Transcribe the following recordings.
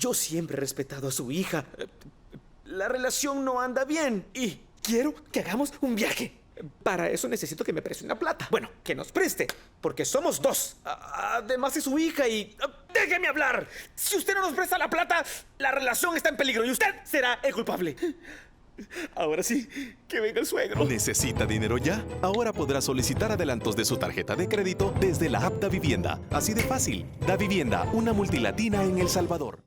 Yo siempre he respetado a su hija. La relación no anda bien y quiero que hagamos un viaje. Para eso necesito que me preste una plata. Bueno, que nos preste, porque somos dos. Además es su hija y... ¡Déjeme hablar! Si usted no nos presta la plata, la relación está en peligro y usted será el culpable. Ahora sí, que venga el suegro. ¿Necesita dinero ya? Ahora podrá solicitar adelantos de su tarjeta de crédito desde la app Davivienda. Así de fácil. Davivienda, una multilatina en El Salvador.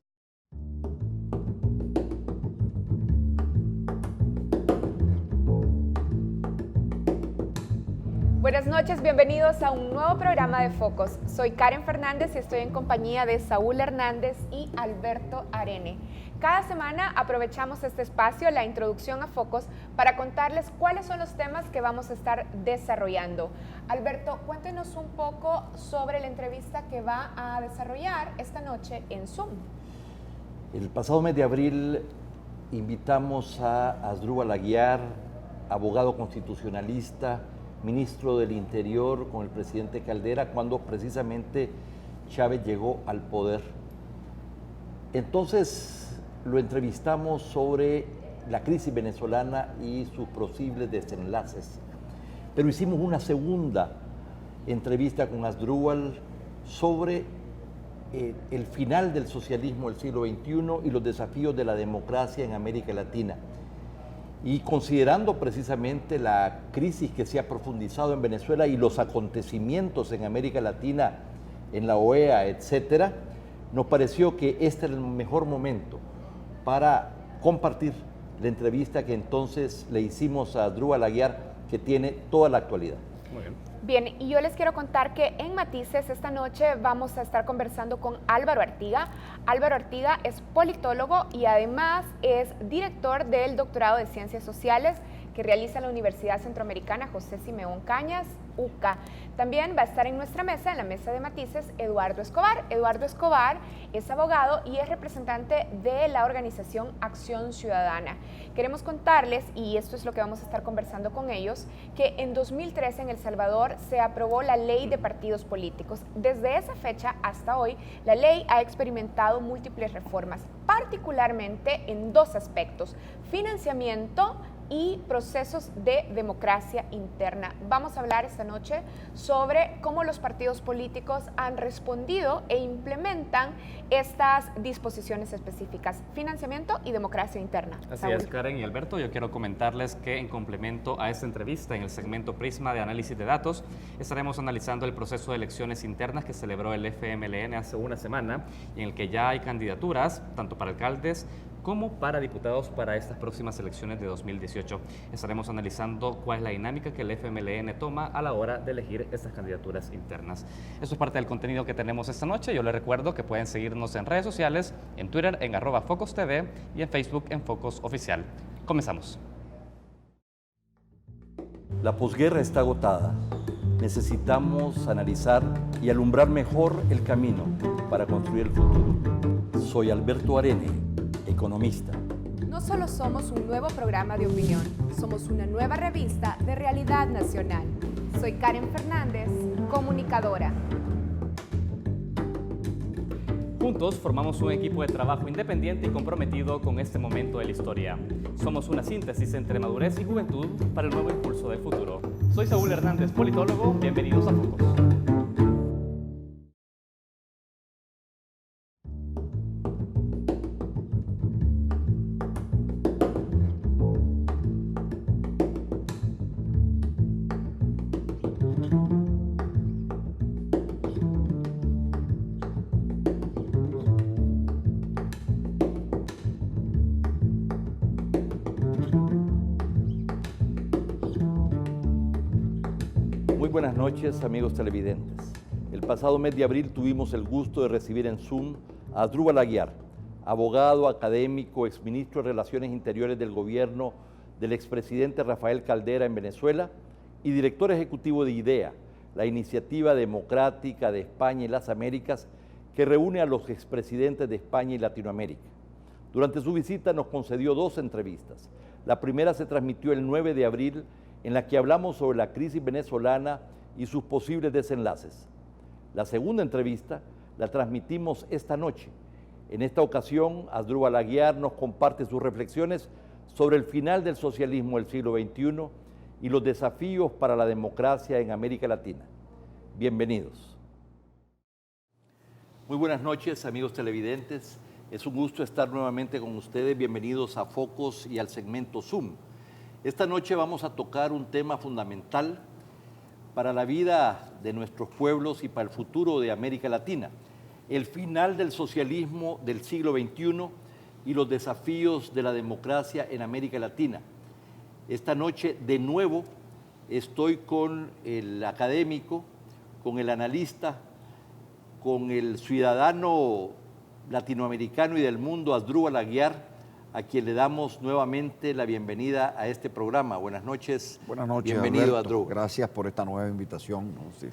Buenas noches, bienvenidos a un nuevo programa de Focos. Soy Karen Fernández y estoy en compañía de Saúl Hernández y Alberto Arene. Cada semana aprovechamos este espacio, la introducción a Focos, para contarles cuáles son los temas que vamos a estar desarrollando. Alberto, cuéntenos un poco sobre la entrevista que va a desarrollar esta noche en Zoom. El pasado mes de abril invitamos a Asdrúbal Aguiar, abogado constitucionalista, ministro del Interior con el presidente Caldera, cuando precisamente Chávez llegó al poder. Entonces lo entrevistamos sobre la crisis venezolana y sus posibles desenlaces. Pero hicimos una segunda entrevista con Asdrúbal sobre el final del socialismo del siglo XXI y los desafíos de la democracia en América Latina. Y considerando precisamente la crisis que se ha profundizado en Venezuela y los acontecimientos en América Latina, en la OEA, etcétera, nos pareció que este era el mejor momento para compartir la entrevista que entonces le hicimos a Asdrúbal Aguiar, que tiene toda la actualidad. Muy bien. Bien, y yo les quiero contar que en Matices esta noche vamos a estar conversando con Álvaro Artiga. Álvaro Artiga es politólogo y además es director del doctorado de Ciencias Sociales que realiza la Universidad Centroamericana José Simeón Cañas, UCA. También va a estar en nuestra mesa, en la mesa de Matices, Eduardo Escobar. Eduardo Escobar es abogado y es representante de la organización Acción Ciudadana. Queremos contarles, y esto es lo que vamos a estar conversando con ellos, que en 2013 en El Salvador se aprobó la Ley de Partidos Políticos. Desde esa fecha hasta hoy, la ley ha experimentado múltiples reformas, particularmente en dos aspectos: financiamiento y procesos de democracia interna. Vamos a hablar esta noche sobre cómo los partidos políticos han respondido e implementan estas disposiciones específicas: financiamiento y democracia interna. Así Saúl. es, Karen y Alberto. Yo quiero comentarles que en complemento a esta entrevista, en el segmento Prisma de Análisis de Datos, estaremos analizando el proceso de elecciones internas que celebró el FMLN hace una semana y en el que ya hay candidaturas, tanto para alcaldes como para diputados para estas próximas elecciones de 2018. Estaremos analizando cuál es la dinámica que el FMLN toma a la hora de elegir estas candidaturas internas. Esto es parte del contenido que tenemos esta noche. Yo les recuerdo que pueden seguirnos en redes sociales, en Twitter en @FocosTV y en Facebook en Focos Oficial. Comenzamos. La posguerra está agotada. Necesitamos analizar y alumbrar mejor el camino para construir el futuro. Soy Alberto Arene, economista. No solo somos un nuevo programa de opinión, somos una nueva revista de realidad nacional. Soy Karen Fernández, comunicadora. Juntos formamos un equipo de trabajo independiente y comprometido con este momento de la historia. Somos una síntesis entre madurez y juventud para el nuevo impulso del futuro. Soy Saúl Hernández, politólogo. Bienvenidos a Focos. Muy buenas noches, amigos televidentes. El pasado mes de abril tuvimos el gusto de recibir en Zoom a Asdrúbal Aguiar, abogado, académico, exministro de Relaciones Interiores del gobierno del expresidente Rafael Caldera en Venezuela y director ejecutivo de IDEA, la Iniciativa Democrática de España y las Américas, que reúne a los expresidentes de España y Latinoamérica. Durante su visita nos concedió dos entrevistas. La primera se transmitió el 9 de abril, en la que hablamos sobre la crisis venezolana y sus posibles desenlaces. La segunda entrevista la transmitimos esta noche, En esta ocasión, Asdrúbal Aguiar nos comparte sus reflexiones sobre el final del socialismo del siglo XXI y los desafíos para la democracia en América Latina. Bienvenidos. Muy buenas noches, amigos televidentes. Es un gusto estar nuevamente con ustedes. Bienvenidos a Focos y al segmento Zoom. Esta noche vamos a tocar un tema fundamental para la vida de nuestros pueblos y para el futuro de América Latina: el final del socialismo del siglo XXI y los desafíos de la democracia en América Latina. Esta noche, de nuevo, estoy con el académico, con el analista, con el ciudadano latinoamericano y del mundo, Asdrúbal Aguiar, a quien le damos nuevamente la bienvenida a este programa. Buenas noches. Buenas noches, bienvenido, Alberto. Asdrúbal. Gracias por esta nueva invitación. ¿No? Sí.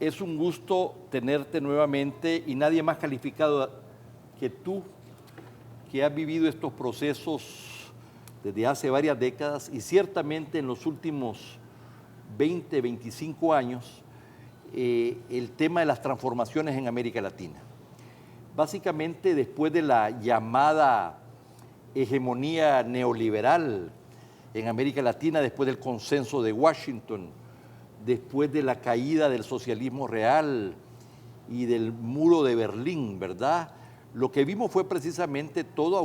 Es un gusto tenerte nuevamente y nadie más calificado que tú, que has vivido estos procesos desde hace varias décadas y ciertamente en los últimos 20, 25 años, el tema de las transformaciones en América Latina. Básicamente, después de la llamada hegemonía neoliberal en América Latina, después del consenso de Washington, después de la caída del socialismo real y del muro de Berlín, ¿verdad? Lo que vimos fue precisamente todos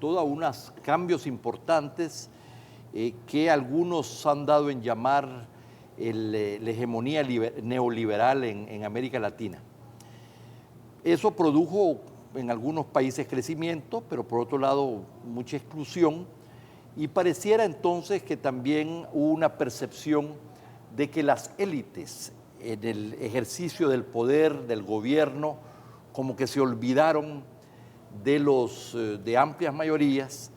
unos cambios importantes que algunos han dado en llamar la hegemonía neoliberal en América Latina. Eso produjo en algunos países crecimiento, pero por otro lado mucha exclusión, y pareciera entonces que también hubo una percepción de que las élites en el ejercicio del poder, del gobierno, como que se olvidaron de amplias mayorías.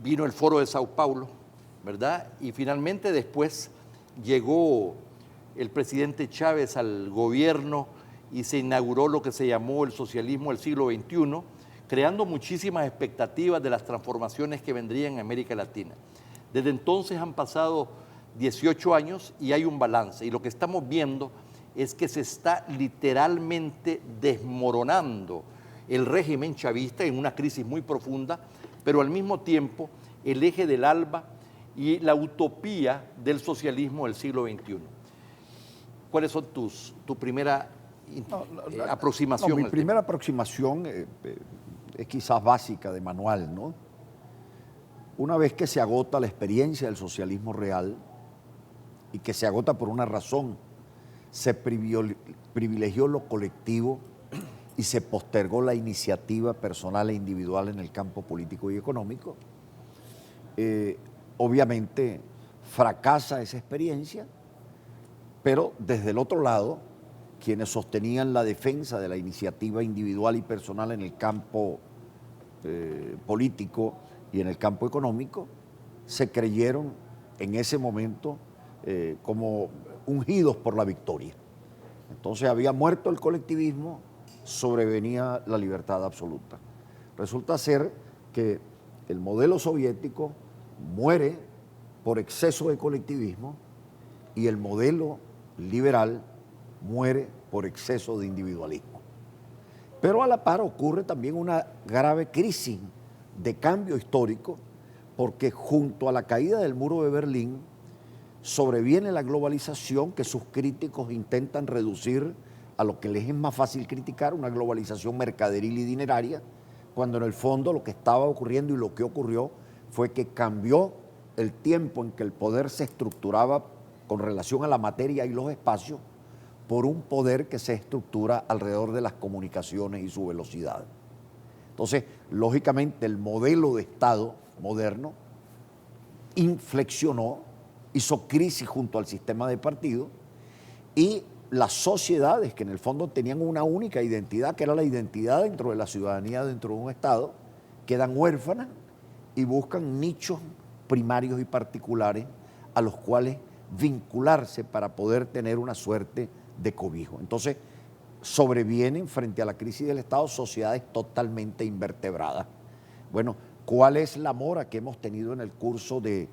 Vino el Foro de Sao Paulo, ¿verdad? Y finalmente después llegó el presidente Chávez al gobierno y se inauguró lo que se llamó el socialismo del siglo XXI, creando muchísimas expectativas de las transformaciones que vendrían en América Latina. Desde entonces han pasado 18 años y hay un balance, y lo que estamos viendo es que se está literalmente desmoronando el régimen chavista en una crisis muy profunda, pero al mismo tiempo el eje del ALBA y la utopía del socialismo del siglo XXI. ¿Cuáles son tu primera aproximación? Mi primera aproximación es quizás básica, de manual, ¿no? Una vez que se agota la experiencia del socialismo real, y que se agota por una razón: se privilegió lo colectivo y se postergó la iniciativa personal e individual en el campo político y económico. Obviamente fracasa esa experiencia, pero desde el otro lado, quienes sostenían la defensa de la iniciativa individual y personal en el campo político y en el campo económico, se creyeron en ese momento como ungidos por la victoria. Entonces había muerto el colectivismo, sobrevenía la libertad absoluta. Resulta ser que el modelo soviético muere por exceso de colectivismo y el modelo liberal muere por exceso de individualismo. Pero a la par ocurre también una grave crisis de cambio histórico, porque junto a la caída del muro de Berlín sobreviene la globalización, que sus críticos intentan reducir a lo que les es más fácil criticar, una globalización mercaderil y dineraria, cuando en el fondo lo que estaba ocurriendo y lo que ocurrió fue que cambió el tiempo en que el poder se estructuraba con relación a la materia y los espacios por un poder que se estructura alrededor de las comunicaciones y su velocidad. Entonces, lógicamente, el modelo de Estado moderno inflexionó, hizo crisis junto al sistema de partido, y las sociedades, que en el fondo tenían una única identidad, que era la identidad dentro de la ciudadanía, dentro de un Estado, quedan huérfanas y buscan nichos primarios y particulares a los cuales vincularse para poder tener una suerte de cobijo. Entonces, sobrevienen frente a la crisis del Estado sociedades totalmente invertebradas. Bueno, ¿cuál es la mora que hemos tenido en el curso de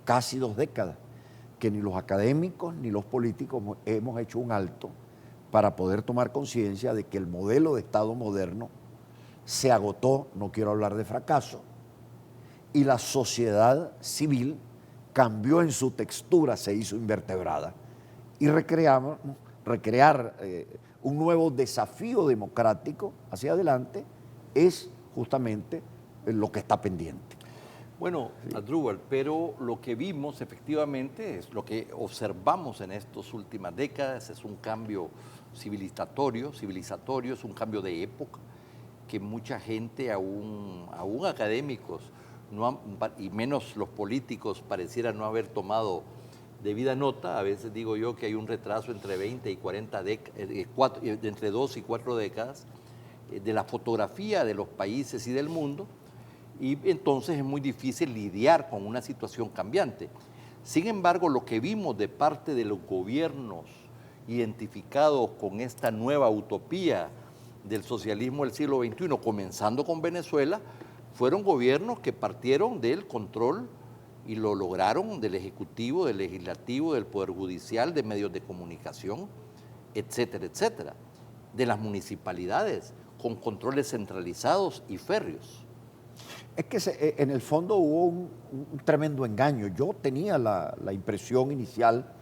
casi 2 décadas? Que ni los académicos ni los políticos hemos hecho un alto para poder tomar conciencia de que el modelo de Estado moderno se agotó, no quiero hablar de fracaso, y la sociedad civil cambió en su textura, se hizo invertebrada. Y recrear un nuevo desafío democrático hacia adelante es justamente lo que está pendiente. Bueno, Asdrúbal, pero lo que vimos efectivamente es lo que observamos en estas últimas décadas, es un cambio civilizatorio, es un cambio de época, que mucha gente, aún académicos, y menos los políticos, parecieran no haber tomado debida nota. A veces digo yo que hay un retraso entre 20 y 40 entre 2 y 4 décadas de la fotografía de los países y del mundo, y entonces es muy difícil lidiar con una situación cambiante. Sin embargo, lo que vimos de parte de los gobiernos identificados con esta nueva utopía del socialismo del siglo XXI, comenzando con Venezuela, fueron gobiernos que partieron del control y lo lograron del Ejecutivo, del Legislativo, del Poder Judicial, de medios de comunicación, etcétera, etcétera, de las municipalidades, con controles centralizados y férreos. Es que en el fondo hubo un tremendo engaño. Yo tenía la impresión inicial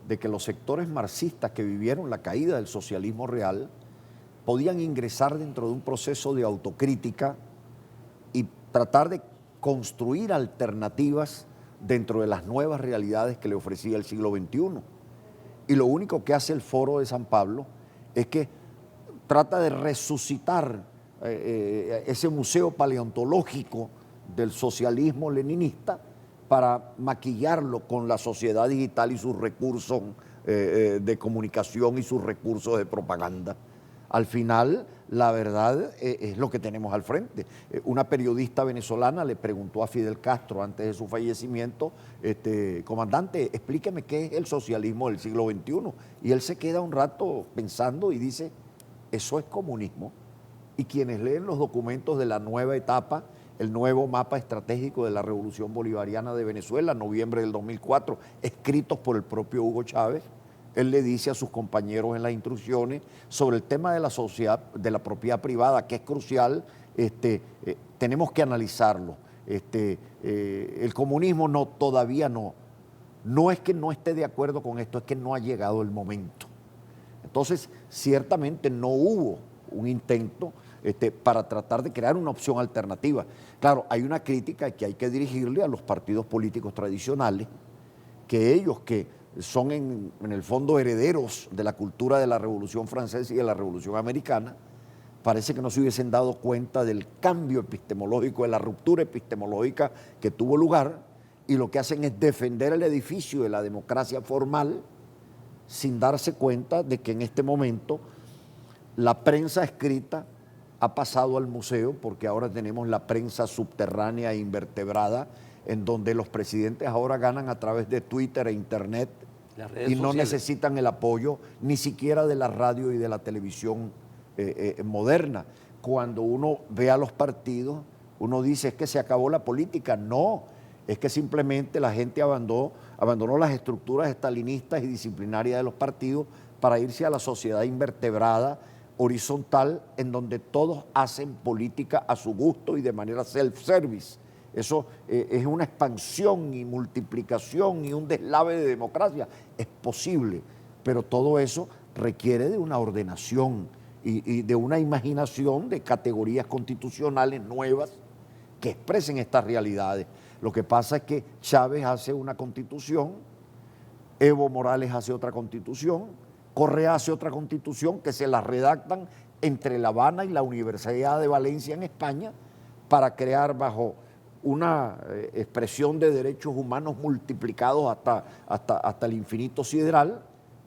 de que los sectores marxistas que vivieron la caída del socialismo real podían ingresar dentro de un proceso de autocrítica y tratar de construir alternativas dentro de las nuevas realidades que le ofrecía el siglo XXI. Y lo único que hace el Foro de San Pablo es que trata de resucitar ese museo paleontológico del socialismo leninista para maquillarlo con la sociedad digital y sus recursos de comunicación y sus recursos de propaganda. Al final, la verdad es lo que tenemos al frente. Una periodista venezolana le preguntó a Fidel Castro antes de su fallecimiento, comandante, explíqueme qué es el socialismo del siglo XXI. Y él se queda un rato pensando y dice, eso es comunismo. Y quienes leen los documentos de la nueva etapa, el nuevo mapa estratégico de la Revolución Bolivariana de Venezuela, noviembre del 2004, escritos por el propio Hugo Chávez, él le dice a sus compañeros en las instrucciones sobre el tema de la sociedad, de la propiedad privada, que es crucial, tenemos que analizarlo. El comunismo todavía no. No es que no esté de acuerdo con esto, es que no ha llegado el momento. Entonces, ciertamente no hubo un intento para tratar de crear una opción alternativa. Claro, hay una crítica que hay que dirigirle a los partidos políticos tradicionales, que ellos que son en el fondo herederos de la cultura de la Revolución Francesa y de la Revolución Americana, parece que no se hubiesen dado cuenta del cambio epistemológico, de la ruptura epistemológica que tuvo lugar, y lo que hacen es defender el edificio de la democracia formal sin darse cuenta de que en este momento la prensa escrita ha pasado al museo, porque ahora tenemos la prensa subterránea e invertebrada, en donde los presidentes ahora ganan a través de Twitter e Internet y no necesitan el apoyo ni siquiera de la radio y de la televisión moderna. Cuando uno ve a los partidos, uno dice, es que se acabó la política. No, es que simplemente la gente abandonó las estructuras estalinistas y disciplinarias de los partidos para irse a la sociedad invertebrada, horizontal, en donde todos hacen política a su gusto y de manera self-service. Eso es una expansión y multiplicación y un deslave de democracia. Es posible, pero todo eso requiere de una ordenación y de una imaginación de categorías constitucionales nuevas que expresen estas realidades. Lo que pasa es que Chávez hace una constitución, Evo Morales hace otra constitución, Correa hace otra constitución que se la redactan entre La Habana y la Universidad de Valencia en España para crear bajo una expresión de derechos humanos multiplicados hasta el infinito sideral,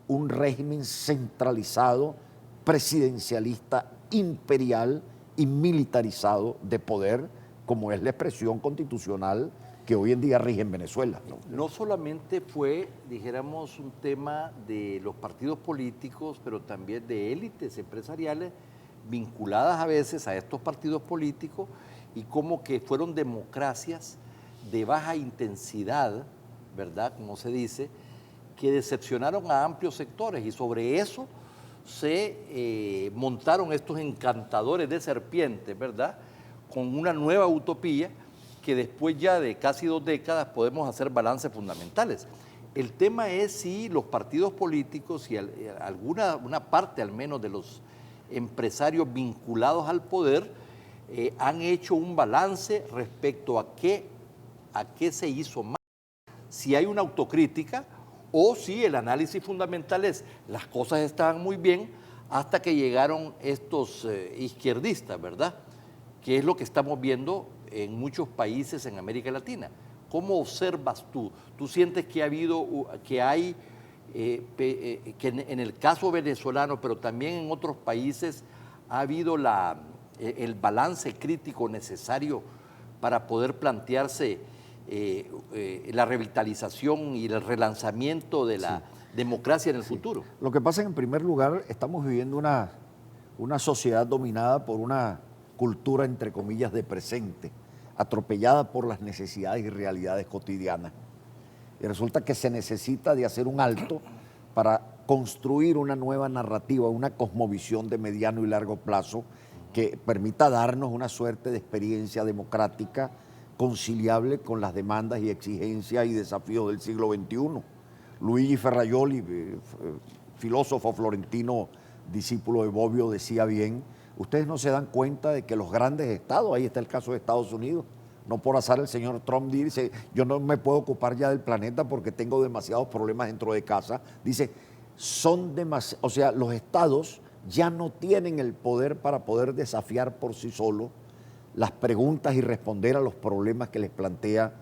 un régimen centralizado, presidencialista, imperial y militarizado de poder, como es la expresión constitucional que hoy en día rige en Venezuela. No solamente fue, dijéramos, un tema de los partidos políticos, pero también de élites empresariales vinculadas a veces a estos partidos políticos, y como que fueron democracias de baja intensidad, ¿verdad? Como se dice, que decepcionaron a amplios sectores, y sobre eso se montaron estos encantadores de serpientes, ¿verdad? Con una nueva utopía que después ya de casi 2 décadas podemos hacer balances fundamentales. El tema es si los partidos políticos y una parte al menos de los empresarios vinculados al poder han hecho un balance respecto a qué se hizo mal, si hay una autocrítica o si el análisis fundamental es las cosas estaban muy bien hasta que llegaron estos izquierdistas, ¿verdad? Que es lo que estamos viendo en muchos países en América Latina. ¿Cómo observas tú? ¿Tú sientes que hay en el caso venezolano, pero también en otros países, ha habido el balance crítico necesario para poder plantearse la revitalización y el relanzamiento de la democracia en el futuro? Lo que pasa es que, en primer lugar, estamos viviendo una sociedad dominada por una cultura, entre comillas, de presente, atropellada por las necesidades y realidades cotidianas. Y resulta que se necesita de hacer un alto para construir una nueva narrativa, una cosmovisión de mediano y largo plazo que permita darnos una suerte de experiencia democrática conciliable con las demandas y exigencias y desafíos del siglo XXI. Luigi Ferrajoli, filósofo florentino, discípulo de Bobbio, decía bien: ustedes no se dan cuenta de que los grandes estados, ahí está el caso de Estados Unidos, no por azar el señor Trump dice, yo no me puedo ocupar ya del planeta porque tengo demasiados problemas dentro de casa, dice, o sea, los estados ya no tienen el poder para poder desafiar por sí solos las preguntas y responder a los problemas que les plantea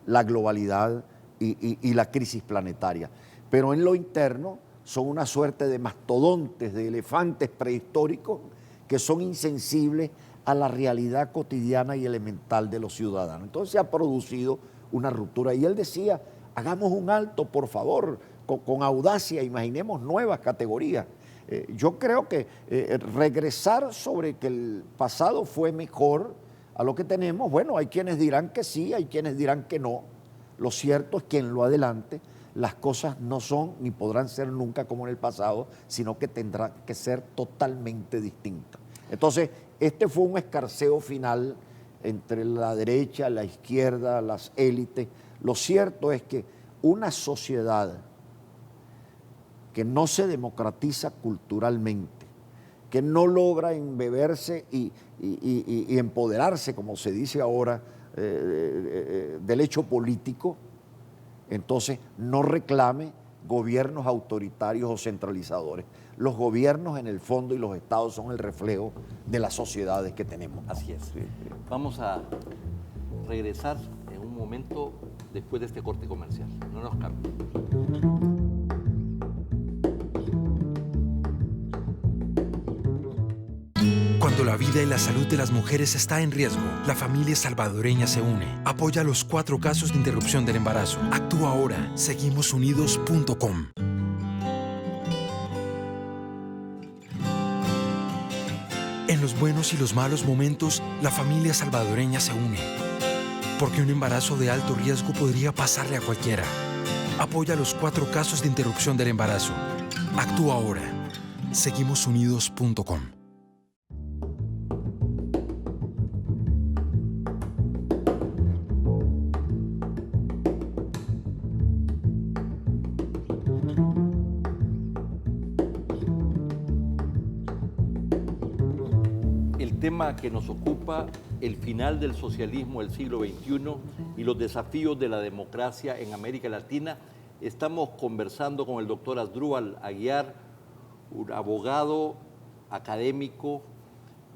la globalidad y la crisis planetaria. Pero en lo interno son una suerte de mastodontes, de elefantes prehistóricos que son insensibles a la realidad cotidiana y elemental de los ciudadanos. Entonces se ha producido una ruptura. Y él decía, hagamos un alto, por favor, con audacia, imaginemos nuevas categorías. Yo creo que regresar sobre que el pasado fue mejor a lo que tenemos, bueno, hay quienes dirán que sí, hay quienes dirán que no. Lo cierto es que en lo adelante las cosas no son ni podrán ser nunca como en el pasado, sino que tendrán que ser totalmente distintas. Entonces, este fue un escarceo final entre la derecha, la izquierda, las élites. Lo cierto es que una sociedad que no se democratiza culturalmente, que no logra embeberse y empoderarse, como se dice ahora, del hecho político, entonces no reclame gobiernos autoritarios o centralizadores. Los gobiernos, en el fondo, y los estados son el reflejo de las sociedades que tenemos. Así es. Vamos a regresar en un momento después de este corte comercial. No nos cambien. Cuando la vida y la salud de las mujeres está en riesgo, la familia salvadoreña se une. Apoya los 4 casos de interrupción del embarazo. Actúa ahora. Seguimosunidos.com. En los buenos y los malos momentos, la familia salvadoreña se une. Porque un embarazo de alto riesgo podría pasarle a cualquiera. Apoya los 4 casos de interrupción del embarazo. Actúa ahora. Seguimosunidos.com. Tema que nos ocupa, el final del socialismo del siglo XXI y los desafíos de la democracia en América Latina. Estamos conversando con el doctor Asdrúbal Aguiar, un abogado, académico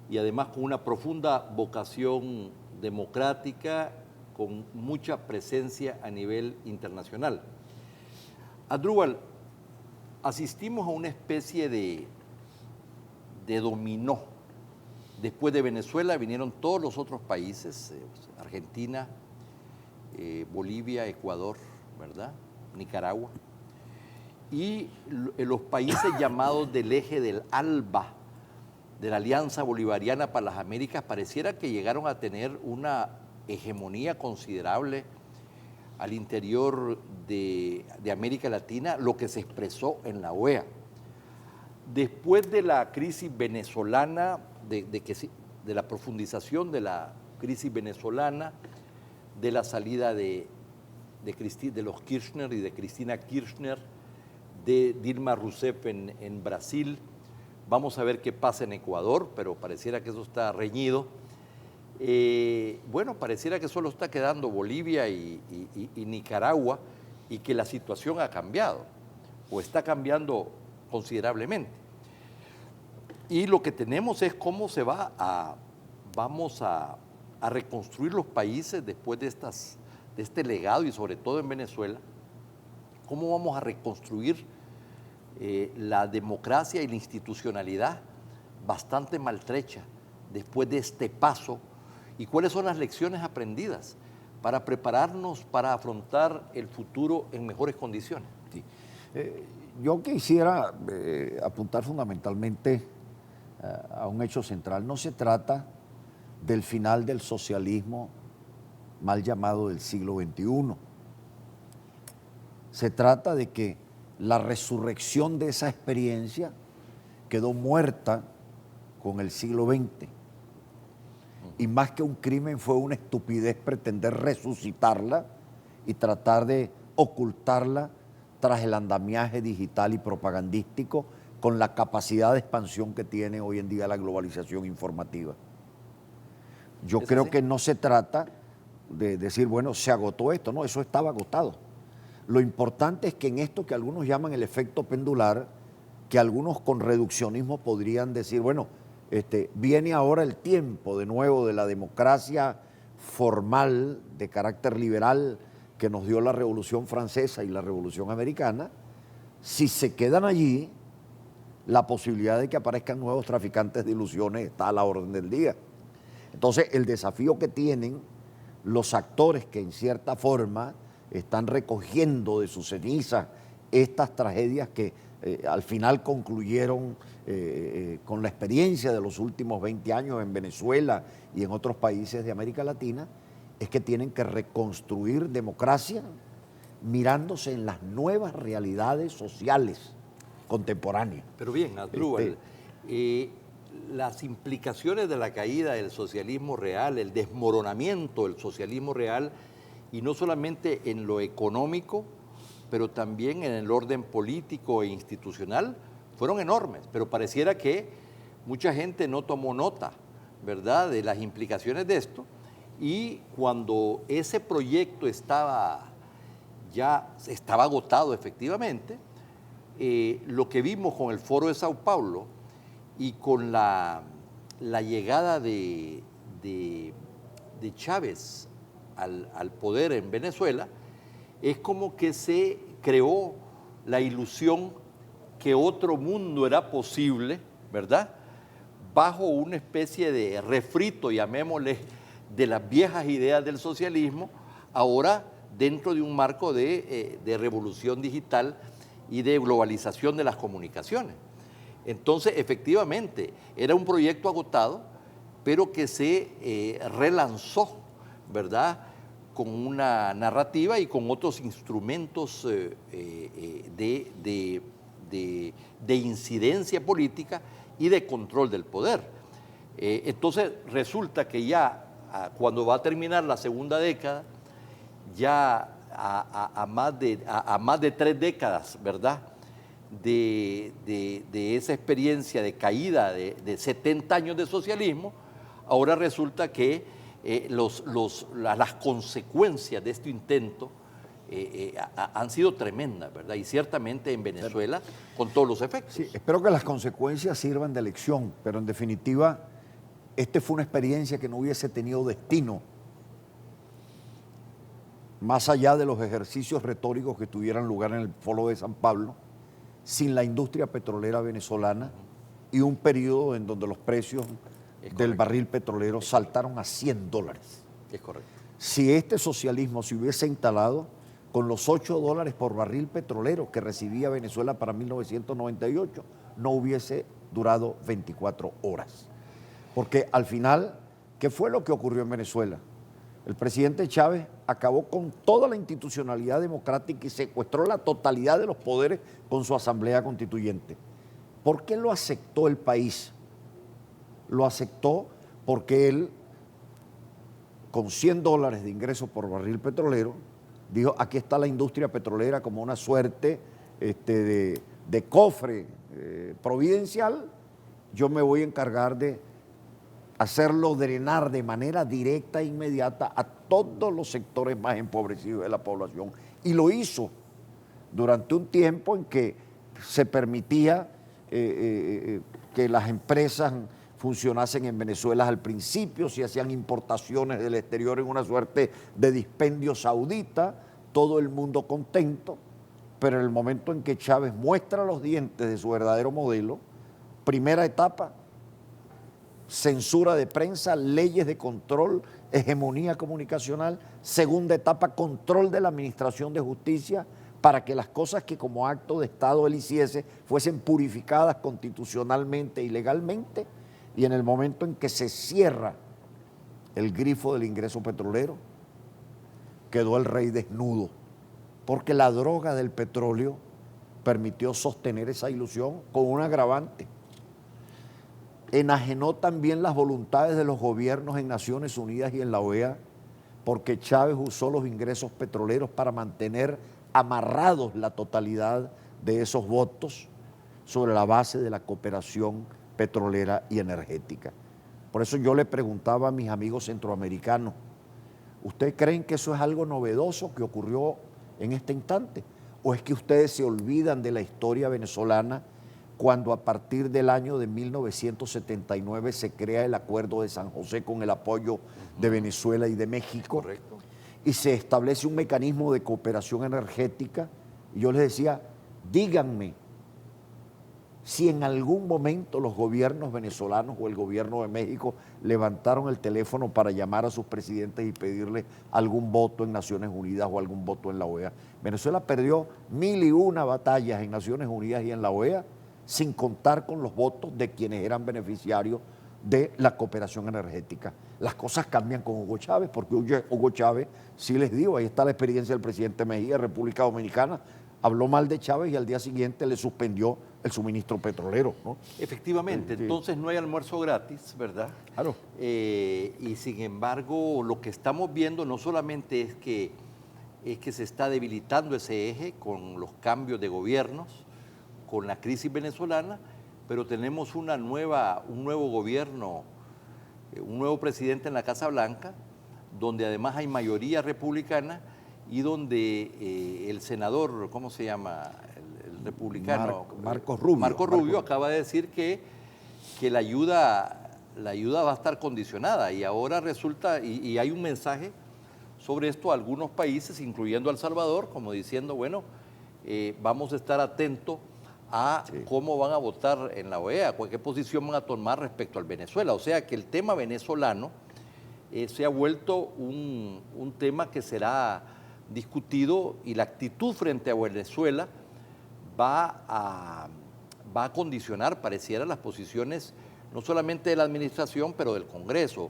y además con una profunda vocación democrática, con mucha presencia a nivel internacional. Asdrúbal, asistimos a una especie de dominó. Después de Venezuela vinieron todos los otros países, Argentina, Bolivia, Ecuador, ¿verdad? Nicaragua. Y los países llamados del eje del ALBA, de la Alianza Bolivariana para las Américas, pareciera que llegaron a tener una hegemonía considerable al interior de América Latina, lo que se expresó en la OEA. Después de la crisis venezolana, de la profundización de la crisis venezolana, de la salida de los Kirchner y de Cristina Kirchner, de Dilma Rousseff en Brasil, vamos a ver qué pasa en Ecuador, pero pareciera que eso está reñido. Bueno, pareciera que solo está quedando Bolivia y Nicaragua y que la situación ha cambiado o está cambiando considerablemente. Y lo que tenemos es cómo vamos a reconstruir los países después de este legado y sobre todo en Venezuela, cómo vamos a reconstruir la democracia y la institucionalidad bastante maltrecha después de este paso y cuáles son las lecciones aprendidas para prepararnos para afrontar el futuro en mejores condiciones. Sí. Yo quisiera apuntar fundamentalmente a un hecho central. No se trata del final del socialismo mal llamado del siglo XXI. Se trata de que la resurrección de esa experiencia quedó muerta con el siglo XX. Y más que un crimen fue una estupidez pretender resucitarla y tratar de ocultarla tras el andamiaje digital y propagandístico con la capacidad de expansión que tiene hoy en día la globalización informativa. Yo creo que no se trata de decir, bueno, se agotó esto, no, eso estaba agotado. Lo importante es que en esto que algunos llaman el efecto pendular, que algunos con reduccionismo podrían decir, bueno, viene ahora el tiempo de nuevo de la democracia formal de carácter liberal que nos dio la Revolución Francesa y la Revolución Americana. Si se quedan allí, la posibilidad de que aparezcan nuevos traficantes de ilusiones está a la orden del día. Entonces, el desafío que tienen los actores que en cierta forma están recogiendo de sus cenizas estas tragedias que al final concluyeron con la experiencia de los últimos 20 años en Venezuela y en otros países de América Latina, es que tienen que reconstruir democracia mirándose en las nuevas realidades sociales contemporáneas. Pero bien, Asdrúbal, las implicaciones de la caída del socialismo real, el desmoronamiento del socialismo real, y no solamente en lo económico, pero también en el orden político e institucional, fueron enormes. Pero pareciera que mucha gente no tomó nota, ¿verdad?, de las implicaciones de esto. Y cuando ese proyecto estaba agotado efectivamente, lo que vimos con el Foro de Sao Paulo y con la llegada de Chávez al poder en Venezuela, es como que se creó la ilusión que otro mundo era posible, ¿verdad?, bajo una especie de refrito, llamémosle, de las viejas ideas del socialismo, ahora dentro de un marco de revolución digital y de globalización de las comunicaciones. Entonces, efectivamente, era un proyecto agotado, pero que se relanzó, ¿verdad?, con una narrativa y con otros instrumentos de incidencia política y de control del poder. Entonces, resulta que ya cuando va a terminar la segunda década, ya a más de 3 décadas, ¿verdad?, de esa experiencia de caída de 70 años de socialismo, ahora resulta que las consecuencias de este intento han sido tremendas, ¿verdad? Y ciertamente en Venezuela, con todos los efectos. Sí, espero que las consecuencias sirvan de lección, pero en definitiva, fue una experiencia que no hubiese tenido destino, más allá de los ejercicios retóricos que tuvieran lugar en el Foro de San Pablo, sin la industria petrolera venezolana y un periodo en donde los precios del barril petrolero saltaron a $100. Es correcto. Si este socialismo se hubiese instalado con los $8 por barril petrolero que recibía Venezuela para 1998, no hubiese durado 24 horas. Porque al final, ¿qué fue lo que ocurrió en Venezuela? El presidente Chávez acabó con toda la institucionalidad democrática y secuestró la totalidad de los poderes con su asamblea constituyente. ¿Por qué lo aceptó el país? Lo aceptó porque él, con $100 de ingresos por barril petrolero, dijo, aquí está la industria petrolera como una suerte de cofre providencial, yo me voy a encargar de hacerlo drenar de manera directa e inmediata a todos los sectores más empobrecidos de la población. Y lo hizo durante un tiempo en que se permitía que las empresas funcionasen en Venezuela al principio, se hacían importaciones del exterior en una suerte de dispendio saudita, todo el mundo contento, pero en el momento en que Chávez muestra los dientes de su verdadero modelo, primera etapa, censura de prensa, leyes de control, hegemonía comunicacional, segunda etapa, control de la administración de justicia, para que las cosas que como acto de Estado él hiciese fuesen purificadas constitucionalmente y legalmente, y en el momento en que se cierra el grifo del ingreso petrolero, quedó el rey desnudo, porque la droga del petróleo permitió sostener esa ilusión con un agravante. Enajenó también las voluntades de los gobiernos en Naciones Unidas y en la OEA, porque Chávez usó los ingresos petroleros para mantener amarrados la totalidad de esos votos sobre la base de la cooperación petrolera y energética. Por eso yo le preguntaba a mis amigos centroamericanos, ¿ustedes creen que eso es algo novedoso que ocurrió en este instante? ¿O es que ustedes se olvidan de la historia venezolana cuando a partir del año de 1979 se crea el Acuerdo de San José con el apoyo de Venezuela y de México? Correcto. Y se establece un mecanismo de cooperación energética? Y yo les decía, díganme si en algún momento los gobiernos venezolanos o el gobierno de México levantaron el teléfono para llamar a sus presidentes y pedirle algún voto en Naciones Unidas o algún voto en la OEA. Venezuela perdió 1001 batallas en Naciones Unidas y en la OEA sin contar con los votos de quienes eran beneficiarios de la cooperación energética. Las cosas cambian con Hugo Chávez, porque Hugo Chávez, sí les digo, ahí está la experiencia del presidente Mejía, República Dominicana, habló mal de Chávez y al día siguiente le suspendió el suministro petrolero, ¿no? Efectivamente, entonces no hay almuerzo gratis, ¿verdad? Claro. Y sin embargo, lo que estamos viendo no solamente es que se está debilitando ese eje con los cambios de gobiernos, con la crisis venezolana, pero tenemos un nuevo gobierno, un nuevo presidente en la Casa Blanca, donde además hay mayoría republicana y donde el senador, ¿cómo se llama? El republicano. Marco Rubio. Marco Rubio acaba de decir que la ayuda va a estar condicionada y ahora resulta, y hay un mensaje sobre esto a algunos países, incluyendo a El Salvador, como diciendo, bueno, vamos a estar atentos a cómo van a votar en la OEA, qué posición van a tomar respecto al Venezuela. O sea que el tema venezolano se ha vuelto un tema que será discutido y la actitud frente a Venezuela va a condicionar, pareciera, las posiciones no solamente de la administración, pero del Congreso.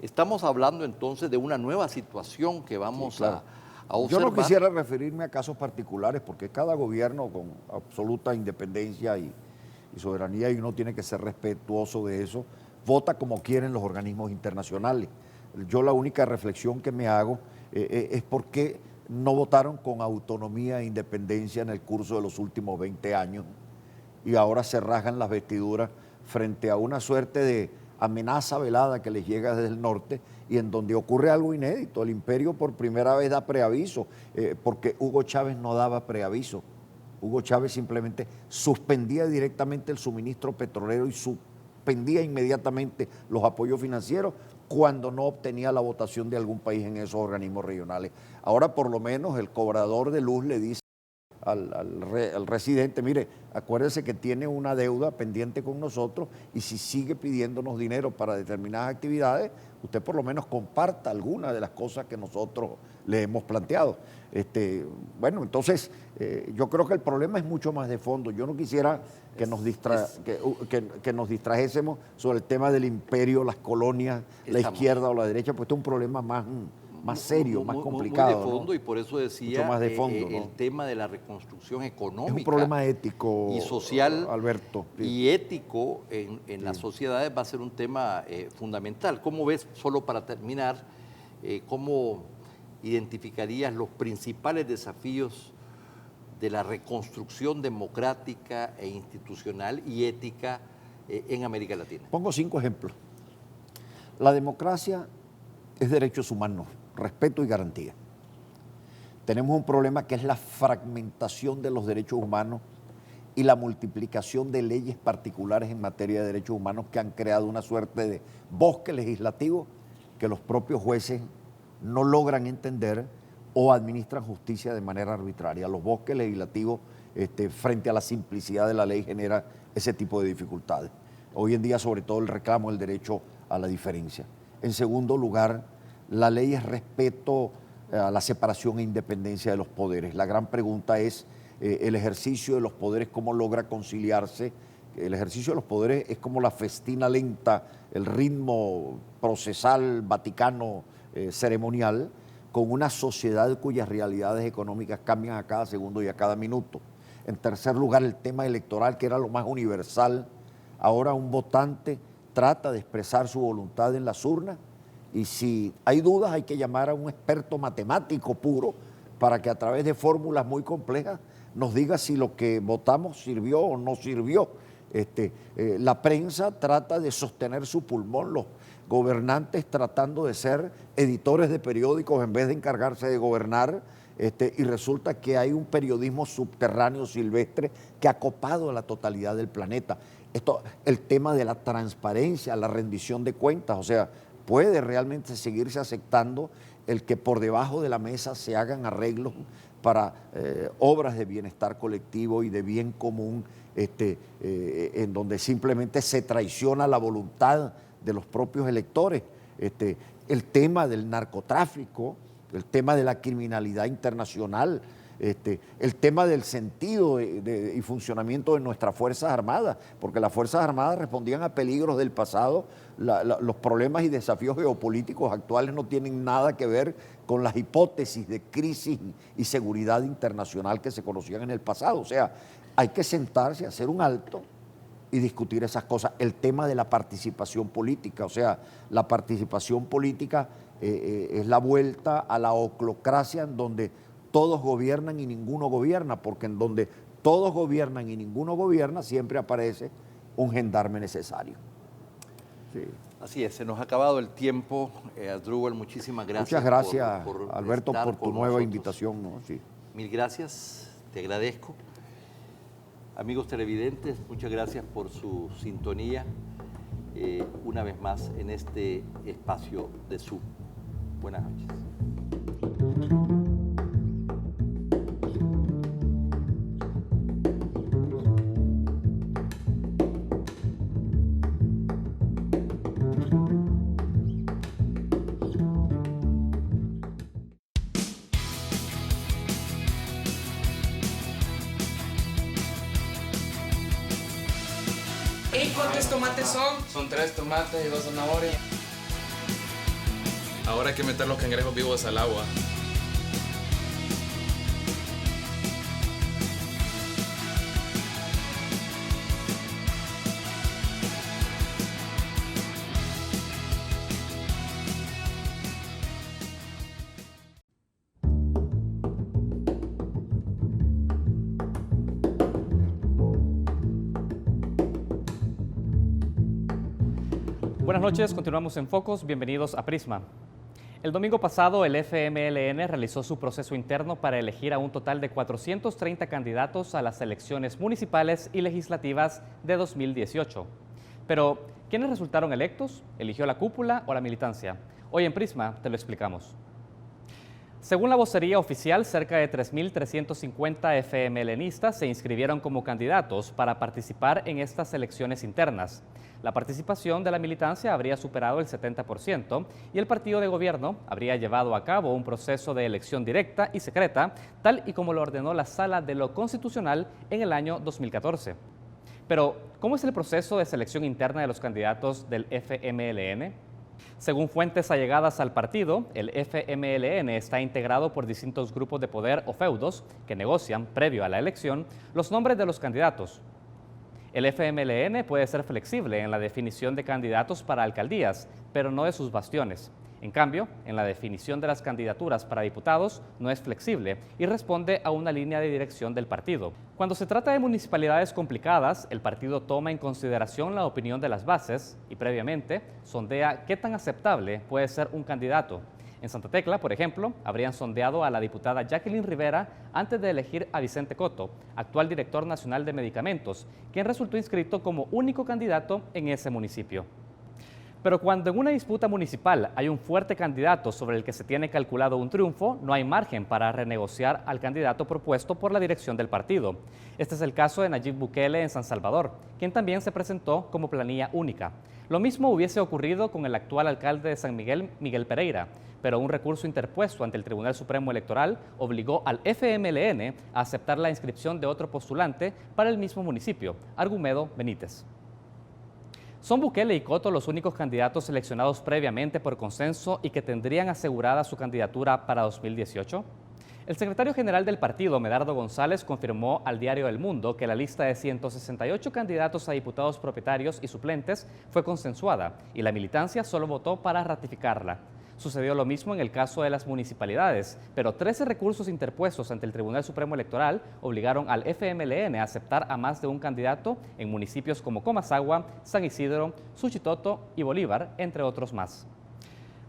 Estamos hablando entonces de una nueva situación que vamos a observar. Yo no quisiera referirme a casos particulares porque cada gobierno con absoluta independencia y soberanía, y uno tiene que ser respetuoso de eso, vota como quieren los organismos internacionales. Yo la única reflexión que me hago es por qué no votaron con autonomía e independencia en el curso de los últimos 20 años y ahora se rasgan las vestiduras frente a una suerte de amenaza velada que les llega desde el norte y en donde ocurre algo inédito. El imperio por primera vez da preaviso, porque Hugo Chávez no daba preaviso. Hugo Chávez simplemente suspendía directamente el suministro petrolero y suspendía inmediatamente los apoyos financieros cuando no obtenía la votación de algún país en esos organismos regionales. Ahora por lo menos el cobrador de luz le dice al residente, mire, acuérdese que tiene una deuda pendiente con nosotros y si sigue pidiéndonos dinero para determinadas actividades, usted por lo menos comparta alguna de las cosas que nosotros le hemos planteado. Bueno, entonces yo creo que el problema es mucho más de fondo. Yo no quisiera que nos distrajésemos sobre el tema del imperio, las colonias, la izquierda o la derecha, pues este es un problema más serio, más complicado. Muy de fondo, ¿no? y por eso decía Mucho más de fondo, ¿no? el tema de la reconstrucción económica. Es un problema ético y social, Alberto. Sí. y ético en las sociedades va a ser un tema fundamental. ¿Cómo ves, solo para terminar, cómo identificarías los principales desafíos de la reconstrucción democrática e institucional y ética en América Latina? Pongo 5 ejemplos. La democracia es derechos humanos, respeto y garantía. Tenemos un problema que es la fragmentación de los derechos humanos y la multiplicación de leyes particulares en materia de derechos humanos que han creado una suerte de bosque legislativo que los propios jueces no logran entender o administran justicia de manera arbitraria. Los bosques legislativos frente a la simplicidad de la ley genera ese tipo de dificultades. Hoy en día, sobre todo, el reclamo del derecho a la diferencia. En segundo lugar, la ley es respeto a la separación e independencia de los poderes. La gran pregunta es el ejercicio de los poderes, cómo logra conciliarse. El ejercicio de los poderes es como la festina lenta, el ritmo procesal, vaticano, ceremonial, con una sociedad cuyas realidades económicas cambian a cada segundo y a cada minuto. En tercer lugar, el tema electoral, que era lo más universal. Ahora un votante trata de expresar su voluntad en las urnas, y si hay dudas hay que llamar a un experto matemático puro para que a través de fórmulas muy complejas nos diga si lo que votamos sirvió o no sirvió. La prensa trata de sostener su pulmón, los gobernantes tratando de ser editores de periódicos en vez de encargarse de gobernar, y resulta que hay un periodismo subterráneo silvestre que ha copado a la totalidad del planeta. El tema de la transparencia, la rendición de cuentas, o sea, puede realmente seguirse aceptando el que por debajo de la mesa se hagan arreglos para obras de bienestar colectivo y de bien común, en donde simplemente se traiciona la voluntad de los propios electores. El tema del narcotráfico, el tema de la criminalidad internacional, el tema del sentido y funcionamiento de nuestras Fuerzas Armadas, porque las Fuerzas Armadas respondían a peligros del pasado. Los problemas y desafíos geopolíticos actuales no tienen nada que ver con las hipótesis de crisis y seguridad internacional que se conocían en el pasado. O sea, hay que sentarse, hacer un alto y discutir esas cosas. El tema de la participación política, o sea, la participación política es la vuelta a la oclocracia en donde todos gobiernan y ninguno gobierna, porque en donde todos gobiernan y ninguno gobierna siempre aparece un gendarme necesario. Sí. Así es, se nos ha acabado el tiempo. Asdrúbal, muchísimas gracias. Muchas gracias, por Alberto, estar por tu con nueva nosotros. invitación, ¿no? Sí. Mil gracias, te agradezco. Amigos televidentes, muchas gracias por su sintonía una vez más en este espacio de Zoom. Buenas noches. ¿Y cuántos tomates son? Son 3 tomates y 2 zanahorias. Ahora hay que meter los cangrejos vivos al agua. Buenas noches, continuamos en Focos, bienvenidos a Prisma. El domingo pasado el FMLN realizó su proceso interno para elegir a un total de 430 candidatos a las elecciones municipales y legislativas de 2018. Pero, ¿quiénes resultaron electos? ¿Eligió la cúpula o la militancia? Hoy en Prisma te lo explicamos. Según la vocería oficial, cerca de 3.350 FMLNistas se inscribieron como candidatos para participar en estas elecciones internas. La participación de la militancia habría superado el 70% y el partido de gobierno habría llevado a cabo un proceso de elección directa y secreta, tal y como lo ordenó la Sala de lo Constitucional en el año 2014. Pero, ¿cómo es el proceso de selección interna de los candidatos del FMLN? Según fuentes allegadas al partido, el FMLN está integrado por distintos grupos de poder o feudos que negocian, previo a la elección, los nombres de los candidatos. El FMLN puede ser flexible en la definición de candidatos para alcaldías, pero no de sus bastiones. En cambio, en la definición de las candidaturas para diputados no es flexible y responde a una línea de dirección del partido. Cuando se trata de municipalidades complicadas, el partido toma en consideración la opinión de las bases y previamente sondea qué tan aceptable puede ser un candidato. En Santa Tecla, por ejemplo, habrían sondeado a la diputada Jacqueline Rivera antes de elegir a Vicente Coto, actual director nacional de medicamentos, quien resultó inscrito como único candidato en ese municipio. Pero cuando en una disputa municipal hay un fuerte candidato sobre el que se tiene calculado un triunfo, no hay margen para renegociar al candidato propuesto por la dirección del partido. Este es el caso de Nayib Bukele en San Salvador, quien también se presentó como planilla única. Lo mismo hubiese ocurrido con el actual alcalde de San Miguel, Miguel Pereira, pero un recurso interpuesto ante el Tribunal Supremo Electoral obligó al FMLN a aceptar la inscripción de otro postulante para el mismo municipio, Argumedo Benítez. ¿Son Bukele y Coto los únicos candidatos seleccionados previamente por consenso y que tendrían asegurada su candidatura para 2018? El secretario general del partido, Medardo González, confirmó al diario El Mundo que la lista de 168 candidatos a diputados propietarios y suplentes fue consensuada y la militancia solo votó para ratificarla. Sucedió lo mismo en el caso de las municipalidades, pero 13 recursos interpuestos ante el Tribunal Supremo Electoral obligaron al FMLN a aceptar a más de un candidato en municipios como Comasagua, San Isidro, Suchitoto y Bolívar, entre otros más.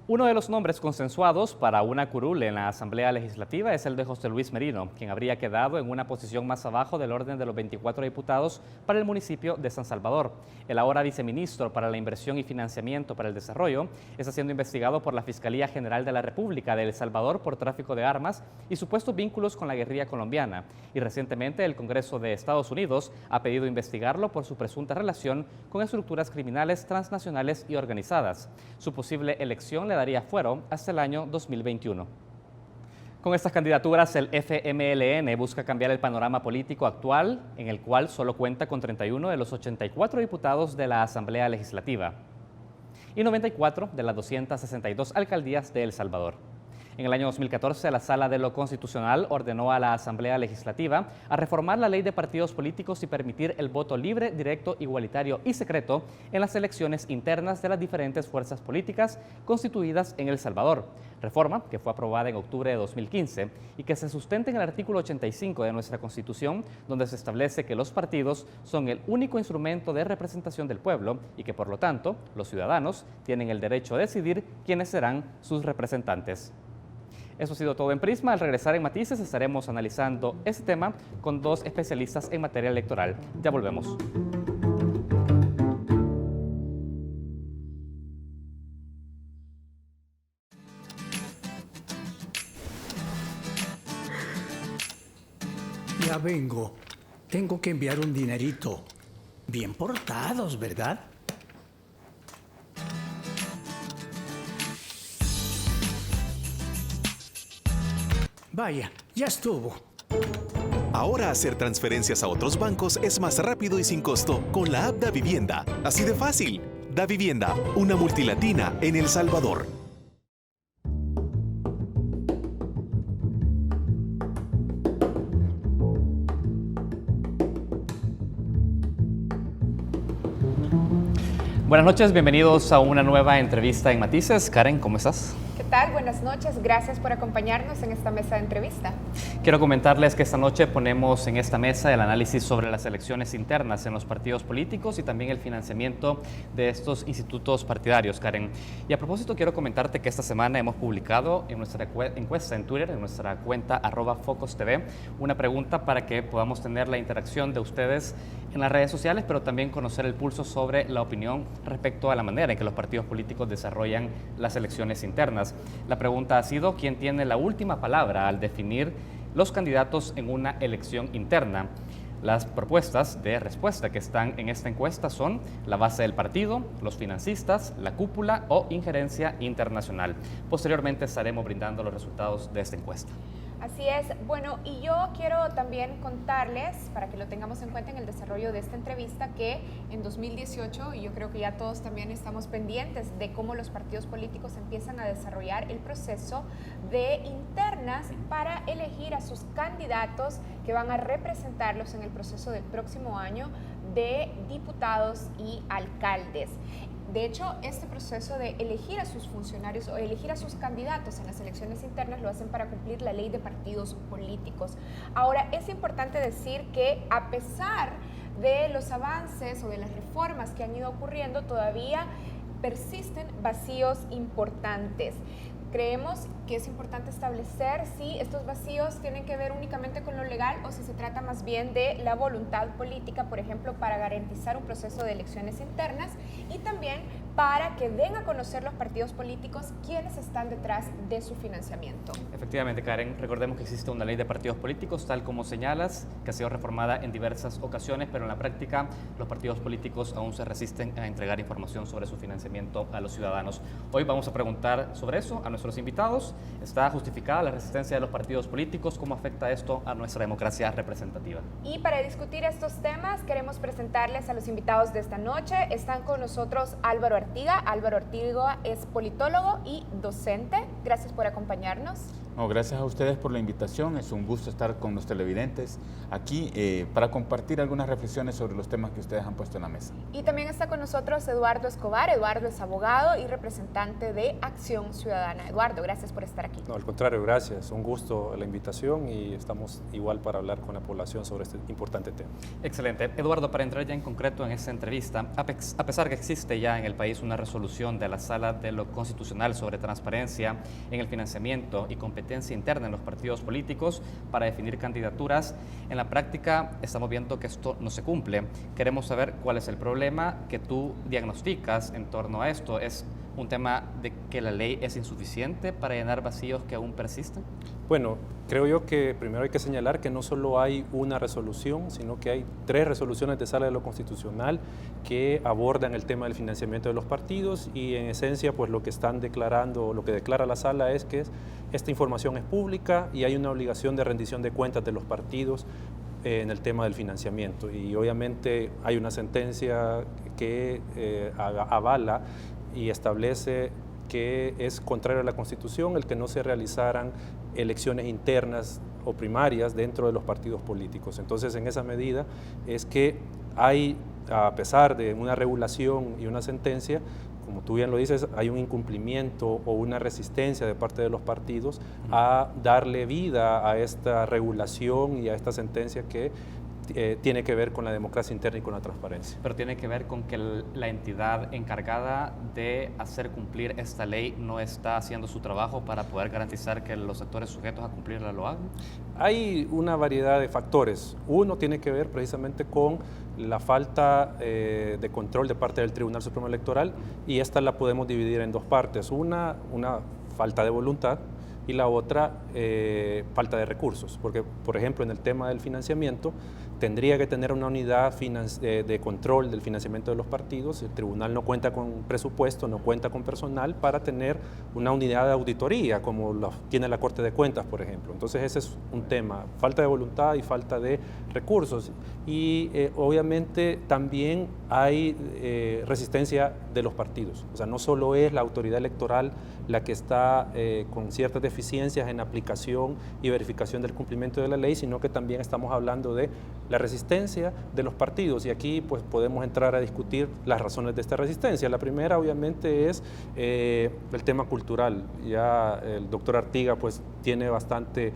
Uno de los nombres consensuados para una curul en la Asamblea Legislativa es el de José Luis Merino, quien habría quedado en una posición más abajo del orden de los 24 diputados para el municipio de San Salvador. El ahora viceministro para la Inversión y Financiamiento para el Desarrollo está siendo investigado por la Fiscalía General de la República de El Salvador por tráfico de armas y supuestos vínculos con la guerrilla colombiana. Y recientemente el Congreso de Estados Unidos ha pedido investigarlo por su presunta relación con estructuras criminales transnacionales y organizadas. Su posible elección le daría fuero hasta el año 2021. Con estas candidaturas, el FMLN busca cambiar el panorama político actual, en el cual solo cuenta con 31 de los 84 diputados de la Asamblea Legislativa y 94 de las 262 alcaldías de El Salvador. En el año 2014, la Sala de lo Constitucional ordenó a la Asamblea Legislativa a reformar la ley de partidos políticos y permitir el voto libre, directo, igualitario y secreto en las elecciones internas de las diferentes fuerzas políticas constituidas en El Salvador. Reforma que fue aprobada en octubre de 2015 y que se sustenta en el artículo 85 de nuestra Constitución, donde se establece que los partidos son el único instrumento de representación del pueblo y que, por lo tanto, los ciudadanos tienen el derecho a decidir quiénes serán sus representantes. Eso ha sido todo en Prisma. Al regresar en Matices estaremos analizando este tema con dos especialistas en materia electoral. Ya volvemos. Ya vengo. Tengo que enviar un dinerito. Bien portados, ¿verdad? Vaya, ya estuvo. Ahora hacer transferencias a otros bancos es más rápido y sin costo con la app Davivienda. Así de fácil. Davivienda, una multilatina en El Salvador. Buenas noches, bienvenidos a una nueva entrevista en Matices. Karen, ¿cómo estás? ¿Qué tal? Buenas noches, gracias por acompañarnos en esta mesa de entrevista. Quiero comentarles que esta noche ponemos en esta mesa el análisis sobre las elecciones internas en los partidos políticos y también el financiamiento de estos institutos partidarios, Karen. Y a propósito, quiero comentarte que esta semana hemos publicado en nuestra encuesta en Twitter, en nuestra cuenta @FocosTV, una pregunta para que podamos tener la interacción de ustedes en las redes sociales, pero también conocer el pulso sobre la opinión respecto a la manera en que los partidos políticos desarrollan las elecciones internas. La pregunta ha sido: ¿quién tiene la última palabra al definir los candidatos en una elección interna? Las propuestas de respuesta que están en esta encuesta son la base del partido, los financistas, la cúpula o injerencia internacional. Posteriormente estaremos brindando los resultados de esta encuesta. Así es. Bueno, y yo quiero también contarles, para que lo tengamos en cuenta en el desarrollo de esta entrevista, que en 2018, y yo creo que ya todos también estamos pendientes de cómo los partidos políticos empiezan a desarrollar el proceso de internas para elegir a sus candidatos que van a representarlos en el proceso del próximo año de diputados y alcaldes. De hecho, este proceso de elegir a sus funcionarios o elegir a sus candidatos en las elecciones internas lo hacen para cumplir la ley de partidos políticos. Ahora, es importante decir que a pesar de los avances o de las reformas que han ido ocurriendo, todavía persisten vacíos importantes. Creemos que es importante establecer si estos vacíos tienen que ver únicamente con lo legal o si se trata más bien de la voluntad política, por ejemplo, para garantizar un proceso de elecciones internas y también para que den a conocer los partidos políticos quiénes están detrás de su financiamiento. Efectivamente, Karen, recordemos que existe una ley de partidos políticos, tal como señalas, que ha sido reformada en diversas ocasiones, pero en la práctica los partidos políticos aún se resisten a entregar información sobre su financiamiento a los ciudadanos. Hoy vamos a preguntar sobre eso a nuestros invitados. ¿Está justificada la resistencia de los partidos políticos? ¿Cómo afecta esto a nuestra democracia representativa? Y para discutir estos temas, queremos presentarles a los invitados de esta noche. Están con nosotros Álvaro Artiga. Álvaro Artiga es politólogo y docente. Gracias por acompañarnos. No, gracias a ustedes por la invitación. Es un gusto estar con los televidentes aquí para compartir algunas reflexiones sobre los temas que ustedes han puesto en la mesa. Y también está con nosotros Eduardo Escobar. Eduardo es abogado y representante de Acción Ciudadana. Eduardo, gracias por estar aquí. No, al contrario, gracias. Un gusto la invitación y estamos igual para hablar con la población sobre este importante tema. Excelente. Eduardo, para entrar ya en concreto en esta entrevista, a pesar que existe ya en el país una resolución de la Sala de lo Constitucional sobre transparencia en el financiamiento y competencia interna en los partidos políticos para definir candidaturas, en la práctica estamos viendo que esto no se cumple. Queremos saber cuál es el problema que tú diagnosticas en torno a esto. ¿Es un tema de que la ley es insuficiente para llenar vacíos que aún persisten? Bueno, creo yo que primero hay que señalar que no solo hay una resolución, sino que hay 3 resoluciones de Sala de lo Constitucional que abordan el tema del financiamiento de los partidos y en esencia pues lo que están declarando, lo que declara la Sala es que esta información es pública y hay una obligación de rendición de cuentas de los partidos en el tema del financiamiento y obviamente hay una sentencia que avala y establece que es contrario a la Constitución el que no se realizaran elecciones internas o primarias dentro de los partidos políticos. Entonces, en esa medida es que hay, a pesar de una regulación y una sentencia, como tú bien lo dices, hay un incumplimiento o una resistencia de parte de los partidos a darle vida a esta regulación y a esta sentencia que tiene que ver con la democracia interna y con la transparencia. Pero tiene que ver con que la entidad encargada de hacer cumplir esta ley no está haciendo su trabajo para poder garantizar que los sectores sujetos a cumplirla lo hagan. Hay una variedad de factores. Uno tiene que ver precisamente con la falta de control de parte del Tribunal Supremo Electoral y esta la podemos dividir en 2 partes. Una falta de voluntad y la otra falta de recursos, porque por ejemplo en el tema del financiamiento tendría que tener una unidad de control del financiamiento de los partidos. El tribunal no cuenta con presupuesto, no cuenta con personal para tener una unidad de auditoría como tiene la Corte de Cuentas, por ejemplo. Entonces ese es un tema, falta de voluntad y falta de recursos. Y obviamente también hay resistencia de los partidos. O sea, no solo es la autoridad electoral la que está con ciertas deficiencias en aplicación y verificación del cumplimiento de la ley, sino que también estamos hablando de la resistencia de los partidos y aquí pues podemos entrar a discutir las razones de esta resistencia. La primera obviamente es el tema cultural. Ya el doctor Artiga pues tiene bastante,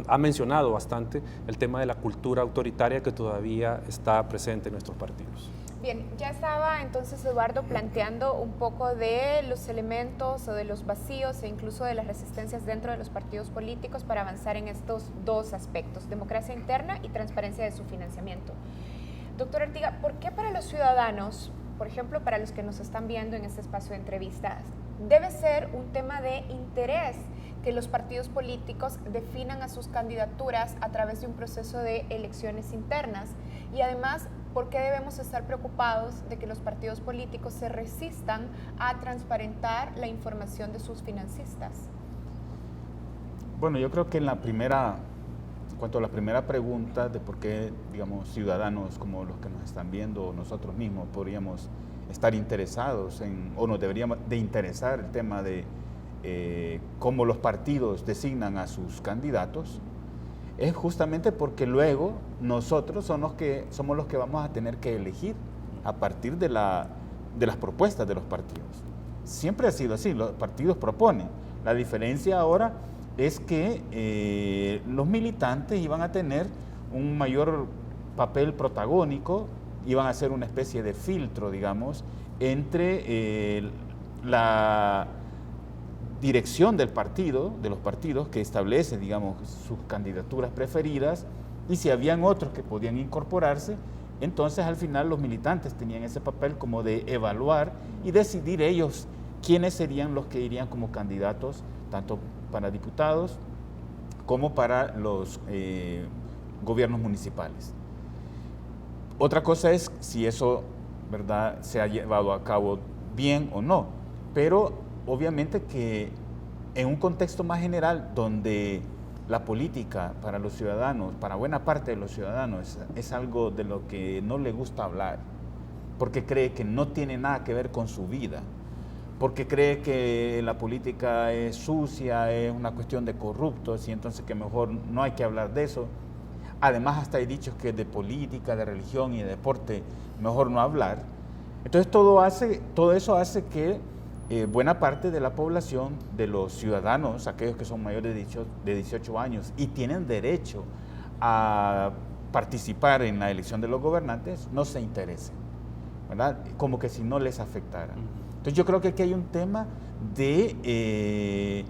ha mencionado bastante el tema de la cultura autoritaria que todavía está presente en nuestros partidos. Bien, ya estaba entonces Eduardo planteando un poco de los elementos o de los vacíos e incluso de las resistencias dentro de los partidos políticos para avanzar en estos 2 aspectos, democracia interna y transparencia de su financiamiento. Doctor Artiga, ¿por qué para los ciudadanos, por ejemplo, para los que nos están viendo en este espacio de entrevistas, debe ser un tema de interés que los partidos políticos definan a sus candidaturas a través de un proceso de elecciones internas? Y además, ¿por qué debemos estar preocupados de que los partidos políticos se resistan a transparentar la información de sus financistas? Bueno, yo creo que en cuanto a la primera pregunta de por qué, digamos, ciudadanos como los que nos están viendo o nosotros mismos podríamos estar interesados o nos deberíamos de interesar el tema de cómo los partidos designan a sus candidatos, es justamente porque luego nosotros somos los que vamos a tener que elegir a partir de las propuestas de los partidos. Siempre ha sido así, los partidos proponen. La diferencia ahora es que los militantes iban a tener un mayor papel protagónico, iban a ser una especie de filtro, digamos, entre la dirección del partido, de los partidos que establece, digamos, sus candidaturas preferidas, y si habían otros que podían incorporarse, entonces al final los militantes tenían ese papel como de evaluar y decidir ellos quiénes serían los que irían como candidatos, tanto para diputados como para los gobiernos municipales. Otra cosa es si eso, ¿verdad?, se ha llevado a cabo bien o no, pero obviamente que en un contexto más general donde la política para los ciudadanos, para buena parte de los ciudadanos, es algo de lo que no le gusta hablar, porque cree que no tiene nada que ver con su vida, porque cree que la política es sucia, es una cuestión de corruptos y entonces que mejor no hay que hablar de eso. Además hasta hay dichos que de política, de religión y de deporte mejor no hablar. Entonces todo eso hace que buena parte de la población, de los ciudadanos, aquellos que son mayores de 18 años y tienen derecho a participar en la elección de los gobernantes, no se interesen, ¿verdad? Como que si no les afectara. Entonces yo creo que aquí hay un tema de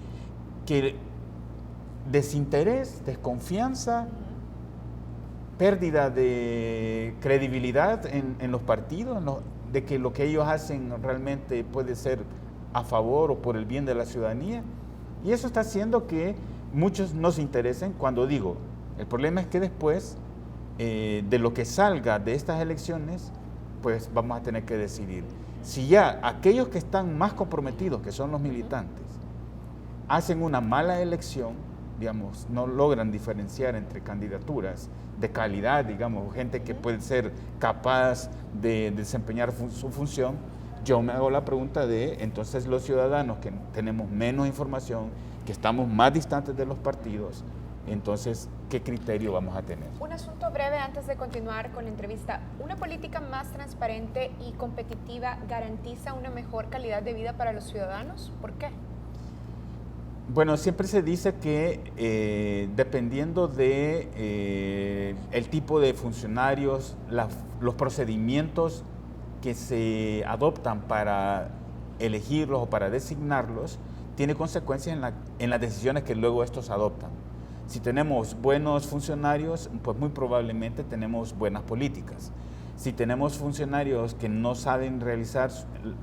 desinterés, desconfianza, pérdida de credibilidad en los partidos, de que lo que ellos hacen realmente puede ser a favor o por el bien de la ciudadanía, y eso está haciendo que muchos no se interesen. Cuando digo, el problema es que después de lo que salga de estas elecciones, pues vamos a tener que decidir. Si ya aquellos que están más comprometidos, que son los militantes, hacen una mala elección, digamos, no logran diferenciar entre candidaturas de calidad, digamos, gente que puede ser capaz de desempeñar su función, yo me hago la pregunta de, entonces los ciudadanos que tenemos menos información, que estamos más distantes de los partidos, entonces, ¿qué criterio vamos a tener? Un asunto breve antes de continuar con la entrevista. ¿Una política más transparente y competitiva garantiza una mejor calidad de vida para los ciudadanos? ¿Por qué? Bueno, siempre se dice que dependiendo de el tipo de funcionarios, los procedimientos que se adoptan para elegirlos o para designarlos, tiene consecuencias en las decisiones que luego estos adoptan. Si tenemos buenos funcionarios, pues muy probablemente tenemos buenas políticas. Si tenemos funcionarios que no saben realizar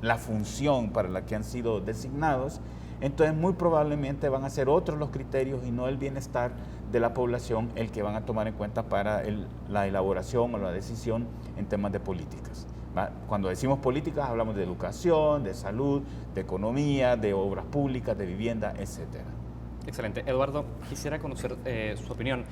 la función para la que han sido designados, entonces muy probablemente van a ser otros los criterios y no el bienestar de la población el que van a tomar en cuenta para la elaboración o la decisión en temas de políticas. Cuando decimos políticas hablamos de educación, de salud, de economía, de obras públicas, de vivienda, etcétera. Excelente. Eduardo, quisiera conocer su opinión.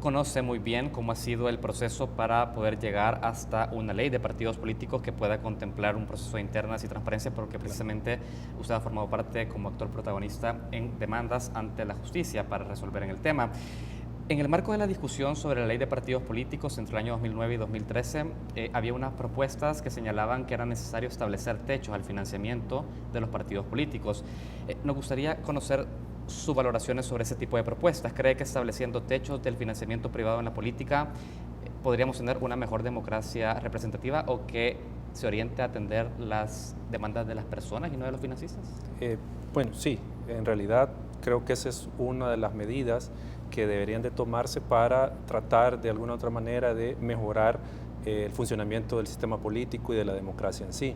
Conoce muy bien cómo ha sido el proceso para poder llegar hasta una ley de partidos políticos que pueda contemplar un proceso de internas y transparencia, porque precisamente usted ha formado parte como actor protagonista en demandas ante la justicia para resolver en el tema. En el marco de la discusión sobre la ley de partidos políticos entre el año 2009 y 2013, había unas propuestas que señalaban que era necesario establecer techos al financiamiento de los partidos políticos. Nos gustaría conocer sus valoraciones sobre ese tipo de propuestas. ¿Cree que estableciendo techos del financiamiento privado en la política podríamos tener una mejor democracia representativa o que se oriente a atender las demandas de las personas y no de los financistas? Bueno, sí, en realidad creo que esa es una de las medidas que deberían de tomarse para tratar de alguna u otra manera de mejorar el funcionamiento del sistema político y de la democracia en sí.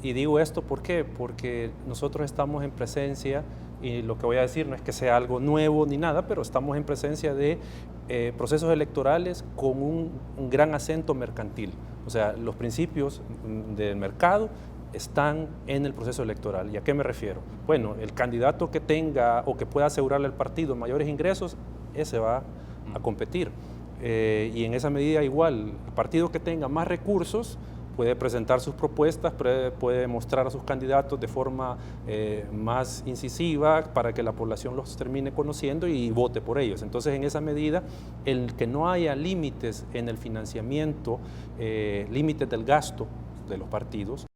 Y digo esto ¿por qué? Porque nosotros estamos en presencia, y lo que voy a decir no es que sea algo nuevo ni nada, pero estamos en presencia de procesos electorales con un gran acento mercantil. O sea, los principios del mercado están en el proceso electoral. ¿Y a qué me refiero? Bueno, el candidato que tenga o que pueda asegurarle al partido mayores ingresos, ese va a competir. Y en esa medida igual, el partido que tenga más recursos puede presentar sus propuestas, puede mostrar a sus candidatos de forma más incisiva para que la población los termine conociendo y vote por ellos. Entonces, en esa medida, el que no haya límites en el financiamiento, límites del gasto de los partidos,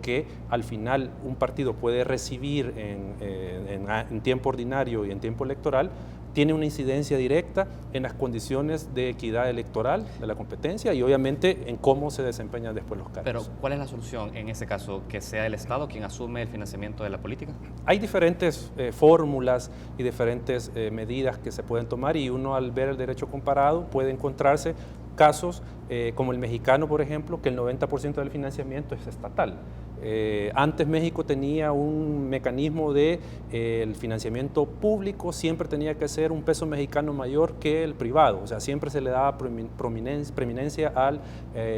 que al final un partido puede recibir en tiempo ordinario y en tiempo electoral, tiene una incidencia directa en las condiciones de equidad electoral de la competencia y obviamente en cómo se desempeñan después los cargos. Pero, ¿cuál es la solución en ese caso? ¿Que sea el Estado quien asume el financiamiento de la política? Hay diferentes fórmulas y diferentes medidas que se pueden tomar y uno al ver el derecho comparado puede encontrarse casos como el mexicano, por ejemplo, que el 90% del financiamiento es estatal. Antes México tenía un mecanismo de el financiamiento público, siempre tenía que ser un peso mexicano mayor que el privado, o sea, siempre se le daba preeminencia al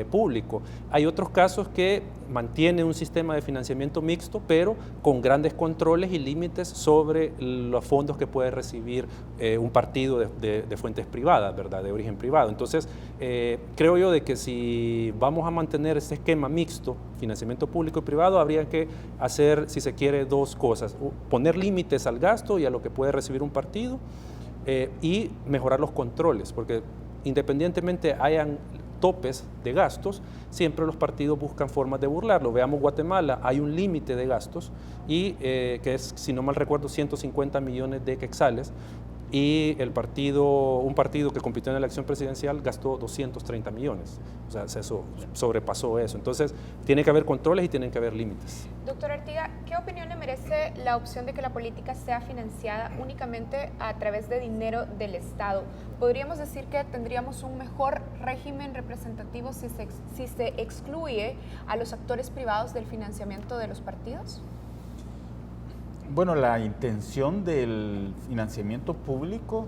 público. Hay otros casos que mantiene un sistema de financiamiento mixto, pero con grandes controles y límites sobre los fondos que puede recibir un partido de fuentes privadas, ¿verdad?, de origen privado. Entonces, creo yo de que si vamos a mantener este esquema mixto, financiamiento público y privado, habría que hacer, si se quiere, dos cosas: poner límites al gasto y a lo que puede recibir un partido y mejorar los controles, porque independientemente hayan topes de gastos, siempre los partidos buscan formas de burlarlo. Veamos Guatemala, hay un límite de gastos y que es, si no mal recuerdo, 150 millones de quetzales, y un partido que compitió en la elección presidencial gastó 230 millones. O sea, eso sobrepasó eso. Entonces, tiene que haber controles y tienen que haber límites. Doctor Artiga, ¿qué opinión le merece la opción de que la política sea financiada únicamente a través de dinero del Estado? ¿Podríamos decir que tendríamos un mejor régimen representativo si se excluye a los actores privados del financiamiento de los partidos? Bueno, la intención del financiamiento público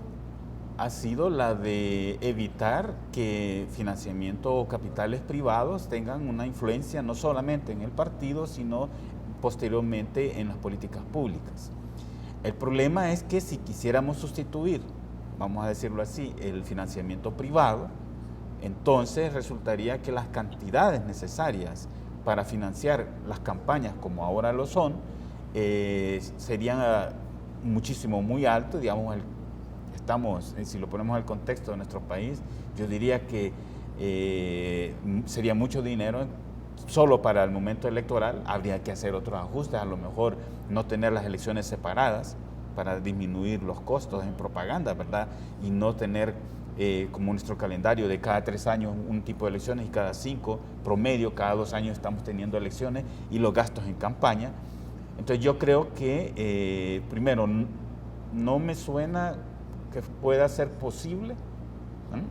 ha sido la de evitar que financiamiento o capitales privados tengan una influencia no solamente en el partido, sino posteriormente en las políticas públicas. El problema es que si quisiéramos sustituir, vamos a decirlo así, el financiamiento privado, entonces resultaría que las cantidades necesarias para financiar las campañas como ahora lo son, serían muy altos, digamos, si lo ponemos en el contexto de nuestro país, yo diría que sería mucho dinero solo para el momento electoral. Habría que hacer otros ajustes, a lo mejor no tener las elecciones separadas para disminuir los costos en propaganda, ¿verdad? Y no tener como nuestro calendario de cada 3 años un tipo de elecciones y cada 5, promedio, cada 2 años estamos teniendo elecciones y los gastos en campaña. Entonces yo creo que, primero, no me suena que pueda ser posible, ¿no?,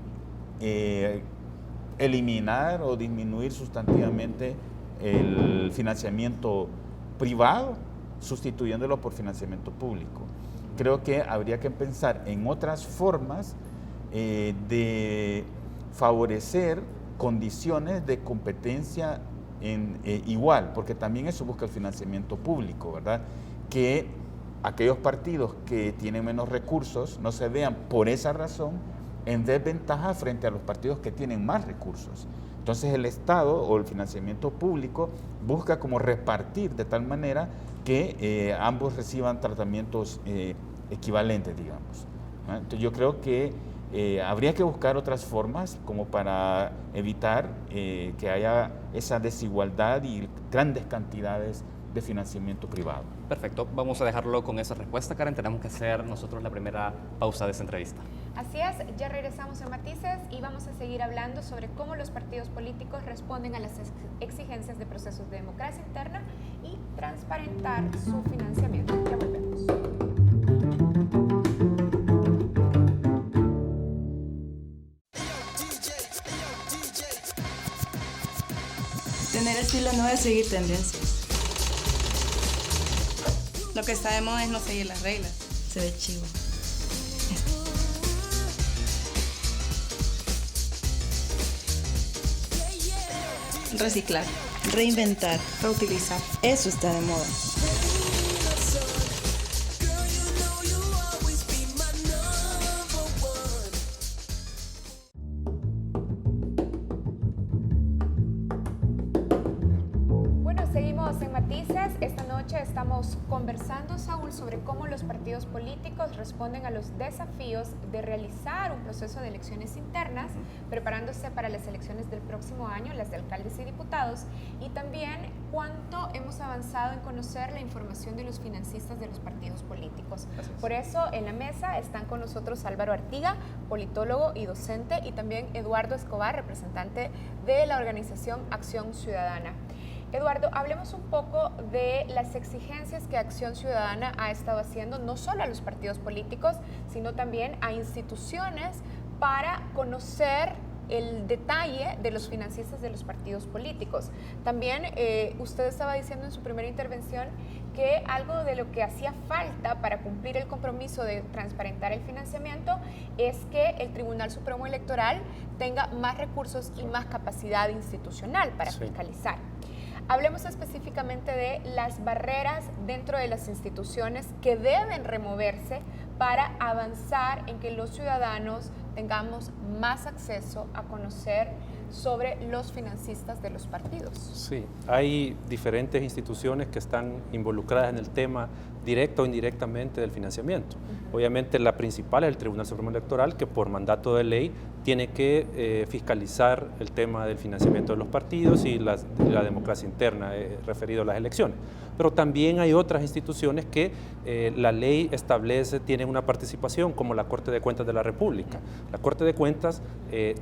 eliminar o disminuir sustantivamente el financiamiento privado, sustituyéndolo por financiamiento público. Creo que habría que pensar en otras formas de favorecer condiciones de competencia igual, porque también eso busca el financiamiento público, ¿verdad? Que aquellos partidos que tienen menos recursos no se vean por esa razón en desventaja frente a los partidos que tienen más recursos. Entonces el Estado o el financiamiento público busca como repartir de tal manera que ambos reciban tratamientos equivalentes, digamos, ¿no? Entonces yo creo que habría que buscar otras formas como para evitar que haya esa desigualdad y grandes cantidades de financiamiento privado. Perfecto, vamos a dejarlo con esa respuesta, Karen. Tenemos que hacer nosotros la primera pausa de esta entrevista. Así es, ya regresamos en Matices y vamos a seguir hablando sobre cómo los partidos políticos responden a las exigencias de procesos de democracia interna y transparentar su financiamiento. Ya volvemos. Tener estilo no es seguir tendencias. Lo que está de moda es no seguir las reglas. Se ve chivo. Reciclar. reinventar, reutilizar. Eso está de moda. Seguimos en Matices. Esta noche estamos conversando, Saúl, sobre cómo los partidos políticos responden a los desafíos de realizar un proceso de elecciones internas, preparándose para las elecciones del próximo año, las de alcaldes y diputados, y también cuánto hemos avanzado en conocer la información de los financistas de los partidos políticos. Por eso, en la mesa están con nosotros Álvaro Artiga, politólogo y docente, y también Eduardo Escobar, representante de la organización Acción Ciudadana. Eduardo, hablemos un poco de las exigencias que Acción Ciudadana ha estado haciendo, no solo a los partidos políticos, sino también a instituciones para conocer el detalle de los financistas de los partidos políticos. También usted estaba diciendo en su primera intervención que algo de lo que hacía falta para cumplir el compromiso de transparentar el financiamiento es que el Tribunal Supremo Electoral tenga más recursos y más capacidad institucional para fiscalizar. Hablemos específicamente de las barreras dentro de las instituciones que deben removerse para avanzar en que los ciudadanos tengamos más acceso a conocer sobre los financistas de los partidos. Sí, hay diferentes instituciones que están involucradas en el tema directo o indirectamente del financiamiento. Obviamente la principal es el Tribunal Supremo Electoral, que por mandato de ley tiene que fiscalizar el tema del financiamiento de los partidos y la democracia interna referido a las elecciones. Pero también hay otras instituciones que la ley establece, tienen una participación, como la Corte de Cuentas de la República. La Corte de Cuentas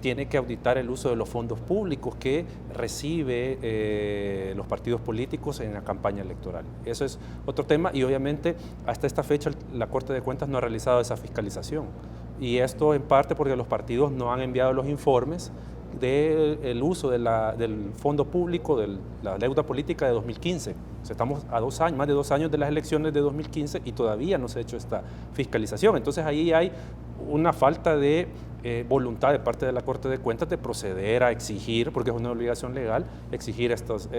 tiene que auditar el uso de los fondos públicos que recibe los partidos políticos en la campaña electoral. Eso es otro tema y obviamente hasta esta fecha la Corte de Cuentas no ha realizado esa fiscalización. Y esto en parte porque los partidos no han enviado los informes del uso del fondo público, de la deuda política de 2015. O sea, estamos a 2 años, más de 2 años de las elecciones de 2015 y todavía no se ha hecho esta fiscalización. Entonces ahí hay una falta de voluntad de parte de la Corte de Cuentas de proceder a exigir, porque es una obligación legal, exigir estos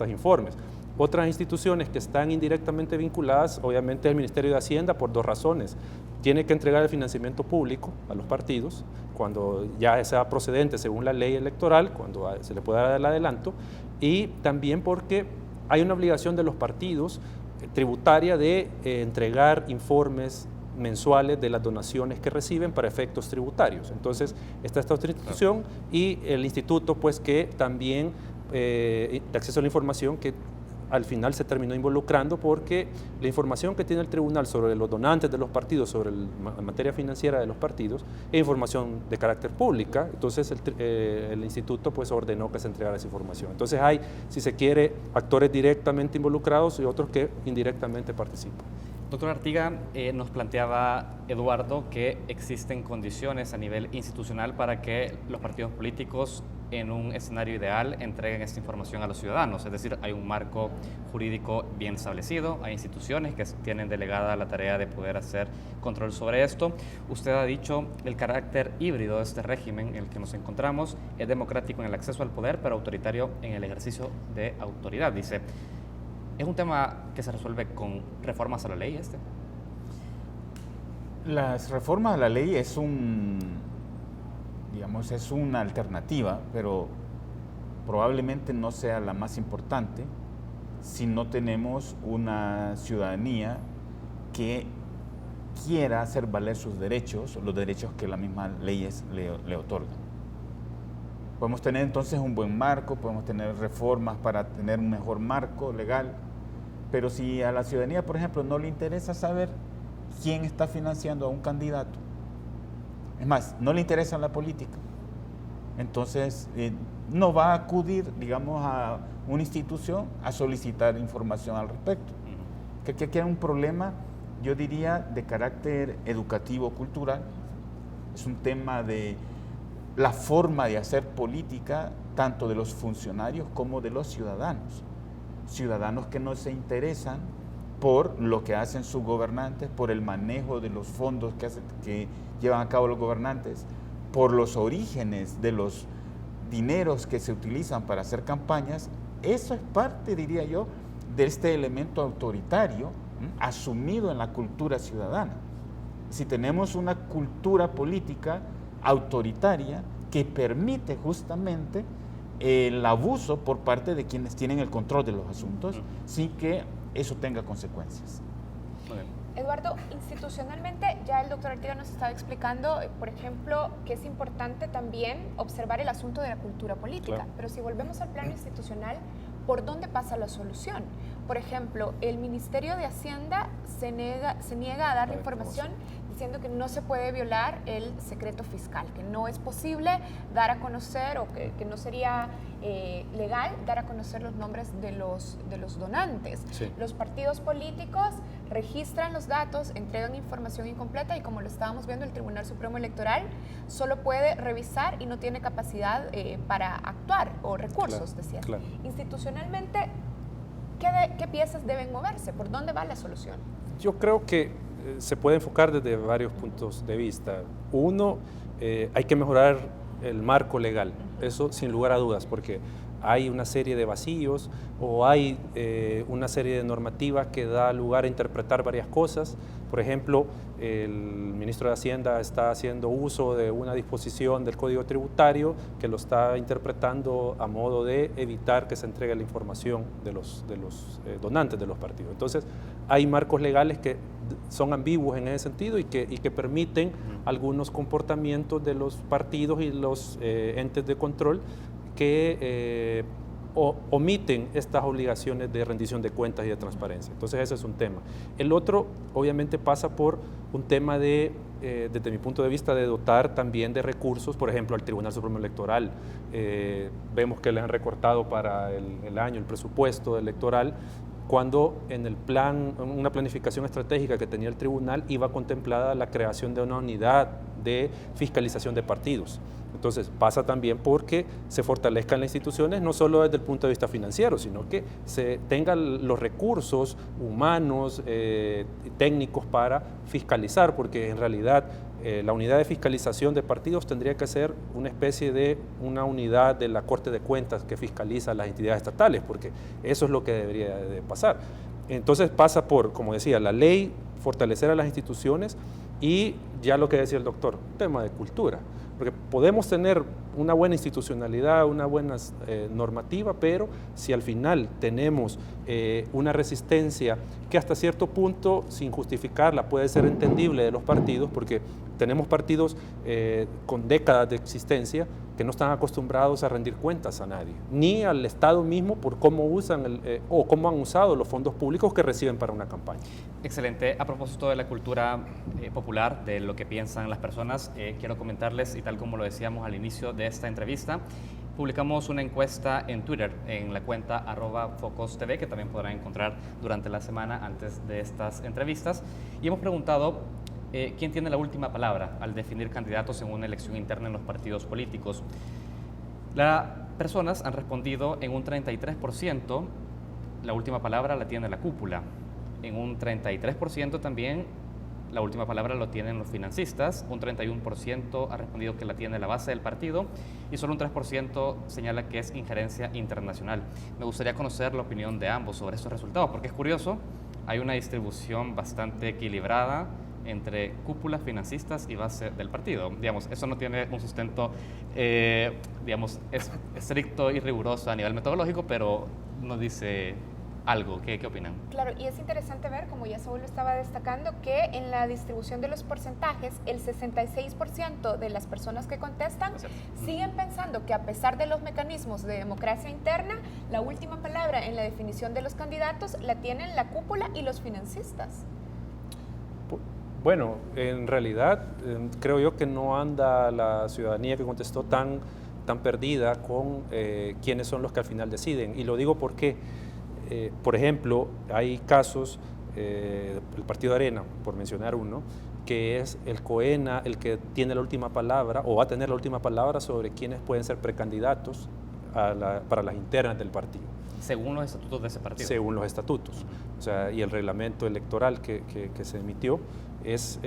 informes. Otras instituciones que están indirectamente vinculadas, obviamente el Ministerio de Hacienda, por 2 razones. Tiene que entregar el financiamiento público a los partidos cuando ya sea procedente según la ley electoral, cuando se le pueda dar el adelanto, y también porque hay una obligación de los partidos tributaria de entregar informes mensuales de las donaciones que reciben para efectos tributarios. Entonces, está esta otra institución y el instituto, pues, que también de acceso a la información que al final se terminó involucrando porque la información que tiene el tribunal sobre los donantes de los partidos, sobre la materia financiera de los partidos, es información de carácter pública. Entonces el instituto pues ordenó que se entregara esa información. Entonces hay, si se quiere, actores directamente involucrados y otros que indirectamente participan. Doctor Artiga, nos planteaba Eduardo que existen condiciones a nivel institucional para que los partidos políticos en un escenario ideal entreguen esta información a los ciudadanos, es decir, hay un marco jurídico bien establecido, hay instituciones que tienen delegada la tarea de poder hacer control sobre esto. Usted ha dicho el carácter híbrido de este régimen en el que nos encontramos es democrático en el acceso al poder, pero autoritario en el ejercicio de autoridad, dice. ¿Es un tema que se resuelve con reformas a la ley este? Las reformas a la ley es una alternativa, pero probablemente no sea la más importante si no tenemos una ciudadanía que quiera hacer valer sus derechos, los derechos que las mismas leyes le otorgan. Podemos tener entonces un buen marco, podemos tener reformas para tener un mejor marco legal, pero si a la ciudadanía, por ejemplo, no le interesa saber quién está financiando a un candidato, es más, no le interesa la política, entonces no va a acudir, digamos, a una institución a solicitar información al respecto. Que aquí hay un problema, yo diría, de carácter educativo-cultural, es un tema de la forma de hacer política, tanto de los funcionarios como de los ciudadanos. Ciudadanos que no se interesan por lo que hacen sus gobernantes, por el manejo de los fondos que llevan a cabo los gobernantes, por los orígenes de los dineros que se utilizan para hacer campañas, eso es parte, diría yo, de este elemento autoritario asumido en la cultura ciudadana. Si tenemos una cultura política autoritaria que permite justamente el abuso por parte de quienes tienen el control de los asuntos, sin que eso tenga consecuencias. Eduardo, institucionalmente ya el doctor Artiga nos estaba explicando, por ejemplo, que es importante también observar el asunto de la cultura política, claro. Pero si volvemos al plano institucional, ¿por dónde pasa la solución? Por ejemplo, el Ministerio de Hacienda se niega a dar la información diciendo que no se puede violar el secreto fiscal, que no es posible dar a conocer o que no sería legal dar a conocer los nombres de los donantes. Sí. Los partidos políticos registran los datos, entregan información incompleta y como lo estábamos viendo, el Tribunal Supremo Electoral solo puede revisar y no tiene capacidad para actuar o recursos, decía. Claro. Institucionalmente, ¿qué piezas deben moverse? ¿Por dónde va la solución? Yo creo que se puede enfocar desde varios puntos de vista. Uno, hay que mejorar el marco legal, eso sin lugar a dudas, porque hay una serie de vacíos o hay una serie de normativas que da lugar a interpretar varias cosas. Por ejemplo, el ministro de Hacienda está haciendo uso de una disposición del Código Tributario que lo está interpretando a modo de evitar que se entregue la información de los donantes de los partidos. Entonces, hay marcos legales que son ambiguos en ese sentido y que permiten algunos comportamientos de los partidos y los entes de control que omiten estas obligaciones de rendición de cuentas y de transparencia. Entonces ese es un tema. El otro obviamente pasa por un tema desde mi punto de vista, de dotar también de recursos, por ejemplo, al Tribunal Supremo Electoral. Vemos que le han recortado para el presupuesto electoral, cuando en el plan, una planificación estratégica que tenía el tribunal, iba contemplada la creación de una unidad de fiscalización de partidos. Entonces pasa también porque se fortalezcan las instituciones, no solo desde el punto de vista financiero, sino que se tengan los recursos humanos, técnicos para fiscalizar, porque en realidad la unidad de fiscalización de partidos tendría que ser una especie de una unidad de la Corte de Cuentas que fiscaliza las entidades estatales, porque eso es lo que debería de pasar. Entonces pasa por, como decía, la ley, fortalecer a las instituciones y ya lo que decía el doctor, un tema de cultura. Porque podemos tener una buena institucionalidad, una buena normativa, pero si al final tenemos una resistencia que hasta cierto punto, sin justificarla, puede ser entendible de los partidos, porque tenemos partidos con décadas de existencia que no están acostumbrados a rendir cuentas a nadie, ni al Estado mismo por cómo usan o cómo han usado los fondos públicos que reciben para una campaña. Excelente. A propósito de la cultura popular, de lo que piensan las personas, quiero comentarles, y tal como lo decíamos al inicio de esta entrevista, publicamos una encuesta en Twitter, en la cuenta @FocosTV, que también podrán encontrar durante la semana antes de estas entrevistas, y hemos preguntado ¿quién tiene la última palabra al definir candidatos en una elección interna en los partidos políticos? Las personas han respondido en un 33%, la última palabra la tiene la cúpula. En un 33% también la última palabra lo tienen los financistas, un 31% ha respondido que la tiene la base del partido y solo un 3% señala que es injerencia internacional. Me gustaría conocer la opinión de ambos sobre estos resultados, porque es curioso, hay una distribución bastante equilibrada entre cúpulas, financistas y base del partido. Digamos, eso no tiene un sustento, digamos, es estricto y riguroso a nivel metodológico, pero nos dice algo. ¿Qué opinan? Claro, y es interesante ver, como ya Saúl lo estaba destacando, que en la distribución de los porcentajes, el 66% de las personas que contestan siguen pensando que a pesar de los mecanismos de democracia interna, la última palabra en la definición de los candidatos la tienen la cúpula y los financistas. Bueno, en realidad creo yo que no anda la ciudadanía que contestó tan perdida con quiénes son los que al final deciden. Y lo digo porque, por ejemplo, hay casos, el Partido Arena, por mencionar uno, que es el COENA el que tiene la última palabra o va a tener la última palabra sobre quiénes pueden ser precandidatos para las internas del partido. según los estatutos de ese partido. Según los estatutos. O sea, y el reglamento electoral que se emitió es,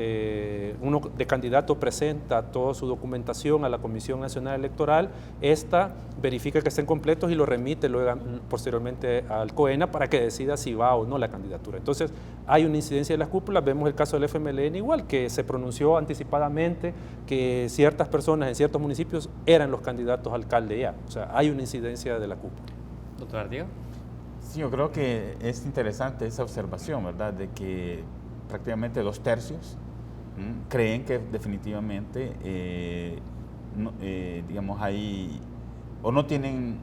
uno de candidato presenta toda su documentación a la Comisión Nacional Electoral, esta verifica que estén completos y lo remite luego posteriormente al COENA para que decida si va o no la candidatura. Entonces, hay una incidencia de las cúpulas, vemos el caso del FMLN igual, que se pronunció anticipadamente que ciertas personas en ciertos municipios eran los candidatos a alcalde ya. O sea, hay una incidencia de la cúpula. Doctor Artiga. Sí, yo creo que es interesante esa observación, ¿verdad? De que prácticamente 2/3 creen que definitivamente, digamos, hay, o no tienen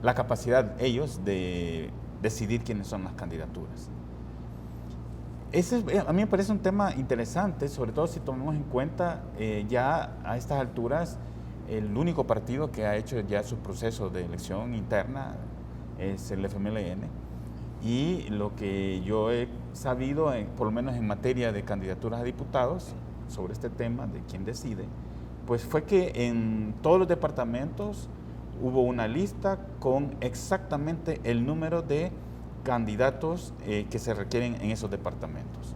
la capacidad ellos de decidir quiénes son las candidaturas. A mí me parece un tema interesante, sobre todo si tomamos en cuenta ya a estas alturas el único partido que ha hecho ya su proceso de elección interna es el FMLN. Y lo que yo he sabido, por lo menos en materia de candidaturas a diputados, sobre este tema de quién decide, pues fue que en todos los departamentos hubo una lista con exactamente el número de candidatos que se requieren en esos departamentos.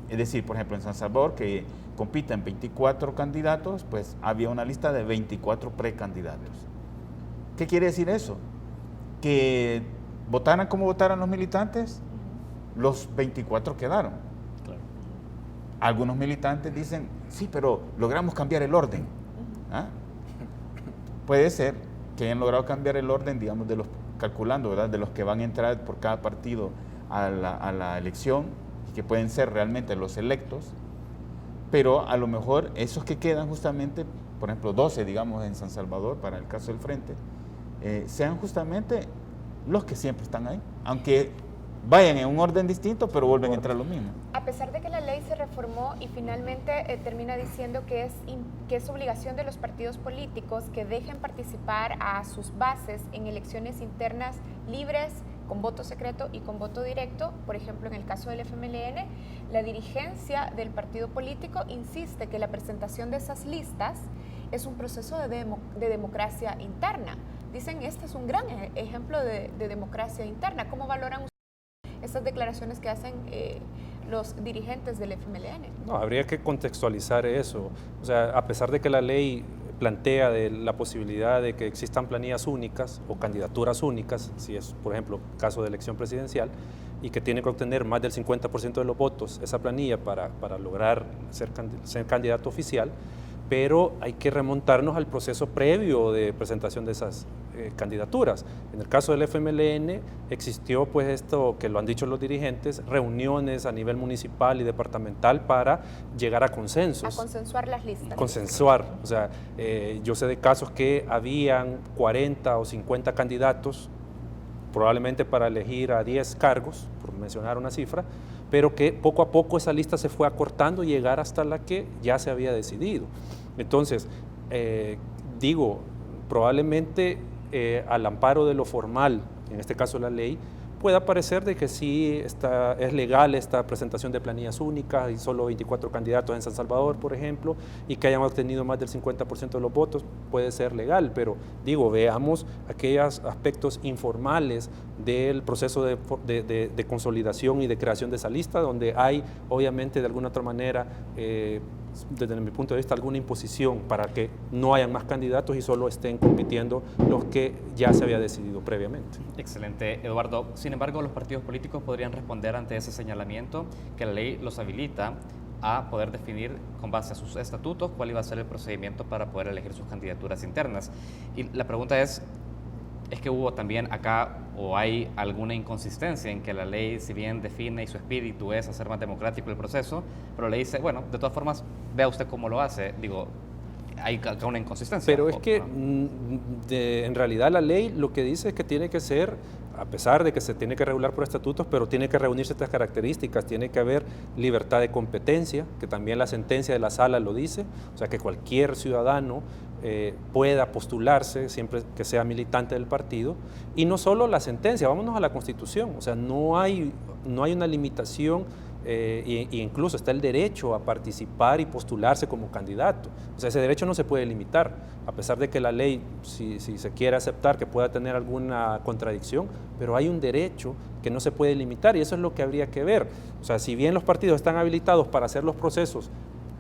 Es decir, por ejemplo, en San Salvador, que compiten 24 candidatos, pues había una lista de 24 precandidatos. ¿Qué quiere decir eso? Que votaran como votaran los militantes, los 24 quedaron. Claro. Algunos militantes dicen, sí, pero logramos cambiar el orden. ¿Ah? Puede ser que hayan logrado cambiar el orden, digamos, de los, calculando, ¿verdad?, de los que van a entrar por cada partido a la elección, que pueden ser realmente los electos, pero a lo mejor esos que quedan justamente, por ejemplo, 12, digamos, en San Salvador, para el caso del Frente, sean justamente los que siempre están ahí, aunque vayan en un orden distinto, pero vuelven a entrar lo mismo. A pesar de que la ley se reformó y finalmente termina diciendo que es obligación de los partidos políticos que dejen participar a sus bases en elecciones internas libres, con voto secreto y con voto directo, por ejemplo, en el caso del FMLN, la dirigencia del partido político insiste que la presentación de esas listas es un proceso de democracia interna. Dicen, este es un gran ejemplo de democracia interna. ¿Cómo valoran ustedes estas declaraciones que hacen los dirigentes del FMLN? No, habría que contextualizar eso. O sea, a pesar de que la ley plantea la posibilidad de que existan planillas únicas o candidaturas únicas, si es, por ejemplo, caso de elección presidencial, y que tiene que obtener más del 50% de los votos esa planilla para lograr ser candidato oficial, pero hay que remontarnos al proceso previo de presentación de esas candidaturas. En el caso del FMLN existió, pues esto que lo han dicho los dirigentes, reuniones a nivel municipal y departamental para llegar a consensos. A consensuar las listas. Consensuar, o sea, yo sé de casos que habían 40 o 50 candidatos, probablemente para elegir a 10 cargos, por mencionar una cifra, pero que poco a poco esa lista se fue acortando y llegar hasta la que ya se había decidido. Entonces, digo, probablemente al amparo de lo formal, en este caso la ley, pueda parecer de que sí es legal esta presentación de planillas únicas y solo 24 candidatos en San Salvador, por ejemplo, y que hayan obtenido más del 50% de los votos, puede ser legal, pero digo, veamos aquellos aspectos informales del proceso de consolidación y de creación de esa lista, donde hay, obviamente, de alguna otra manera, desde mi punto de vista, alguna imposición para que no hayan más candidatos y solo estén compitiendo los que ya se había decidido previamente. Excelente, Eduardo. Sin embargo, los partidos políticos podrían responder ante ese señalamiento que la ley los habilita a poder definir con base a sus estatutos cuál iba a ser el procedimiento para poder elegir sus candidaturas internas. Y la pregunta es que hubo también acá o hay alguna inconsistencia en que la ley, si bien define y su espíritu es hacer más democrático el proceso, pero le dice, bueno, de todas formas, vea usted cómo lo hace. Digo, hay acá una inconsistencia. Pero es que en realidad la ley lo que dice es que tiene que ser, a pesar de que se tiene que regular por estatutos, pero tiene que reunir ciertas características, tiene que haber libertad de competencia, que también la sentencia de la sala lo dice, o sea que cualquier ciudadano pueda postularse siempre que sea militante del partido, y no solo la sentencia, vámonos a la Constitución, o sea, no hay una limitación y incluso está el derecho a participar y postularse como candidato. O sea, ese derecho no se puede limitar, a pesar de que la ley, si se quiere aceptar que pueda tener alguna contradicción, pero hay un derecho que no se puede limitar y eso es lo que habría que ver. O sea, si bien los partidos están habilitados para hacer los procesos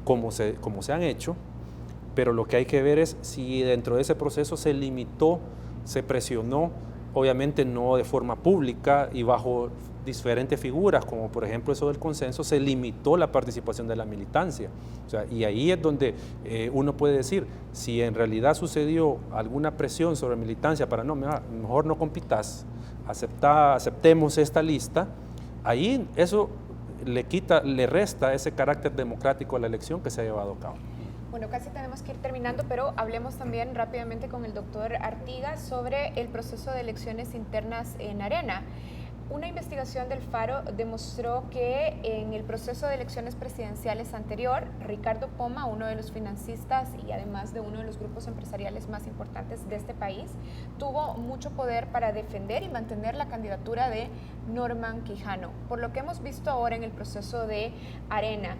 como se han hecho, pero lo que hay que ver es si dentro de ese proceso se limitó, se presionó, obviamente no de forma pública y bajo diferentes figuras, como por ejemplo eso del consenso, se limitó la participación de la militancia. O sea, y ahí es donde uno puede decir, si en realidad sucedió alguna presión sobre militancia para mejor no compitas, aceptemos esta lista, ahí eso le resta ese carácter democrático a la elección que se ha llevado a cabo. Bueno, casi tenemos que ir terminando, pero hablemos también rápidamente con el doctor Artiga sobre el proceso de elecciones internas en Arena. Una investigación del Faro demostró que en el proceso de elecciones presidenciales anterior, Ricardo Poma, uno de los financistas y además de uno de los grupos empresariales más importantes de este país, tuvo mucho poder para defender y mantener la candidatura de Norman Quijano. Por lo que hemos visto ahora en el proceso de Arena,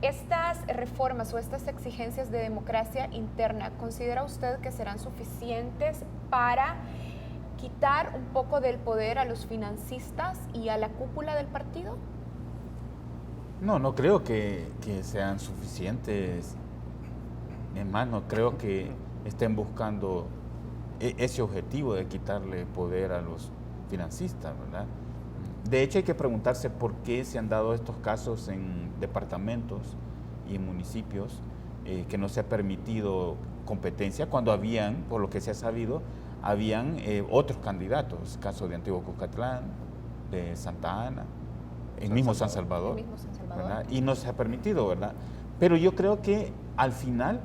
¿estas reformas o estas exigencias de democracia interna, considera usted que serán suficientes para quitar un poco del poder a los financistas y a la cúpula del partido? No creo que sean suficientes. Es más, no creo que estén buscando ese objetivo de quitarle poder a los financistas, ¿verdad? De hecho, hay que preguntarse por qué se han dado estos casos en departamentos y en municipios que no se ha permitido competencia cuando habían, por lo que se ha sabido, habían otros candidatos, caso de Antiguo Cuscatlán, de Santa Ana, el mismo San Salvador, ¿verdad? Y no se ha permitido, ¿verdad? Pero yo creo que al final,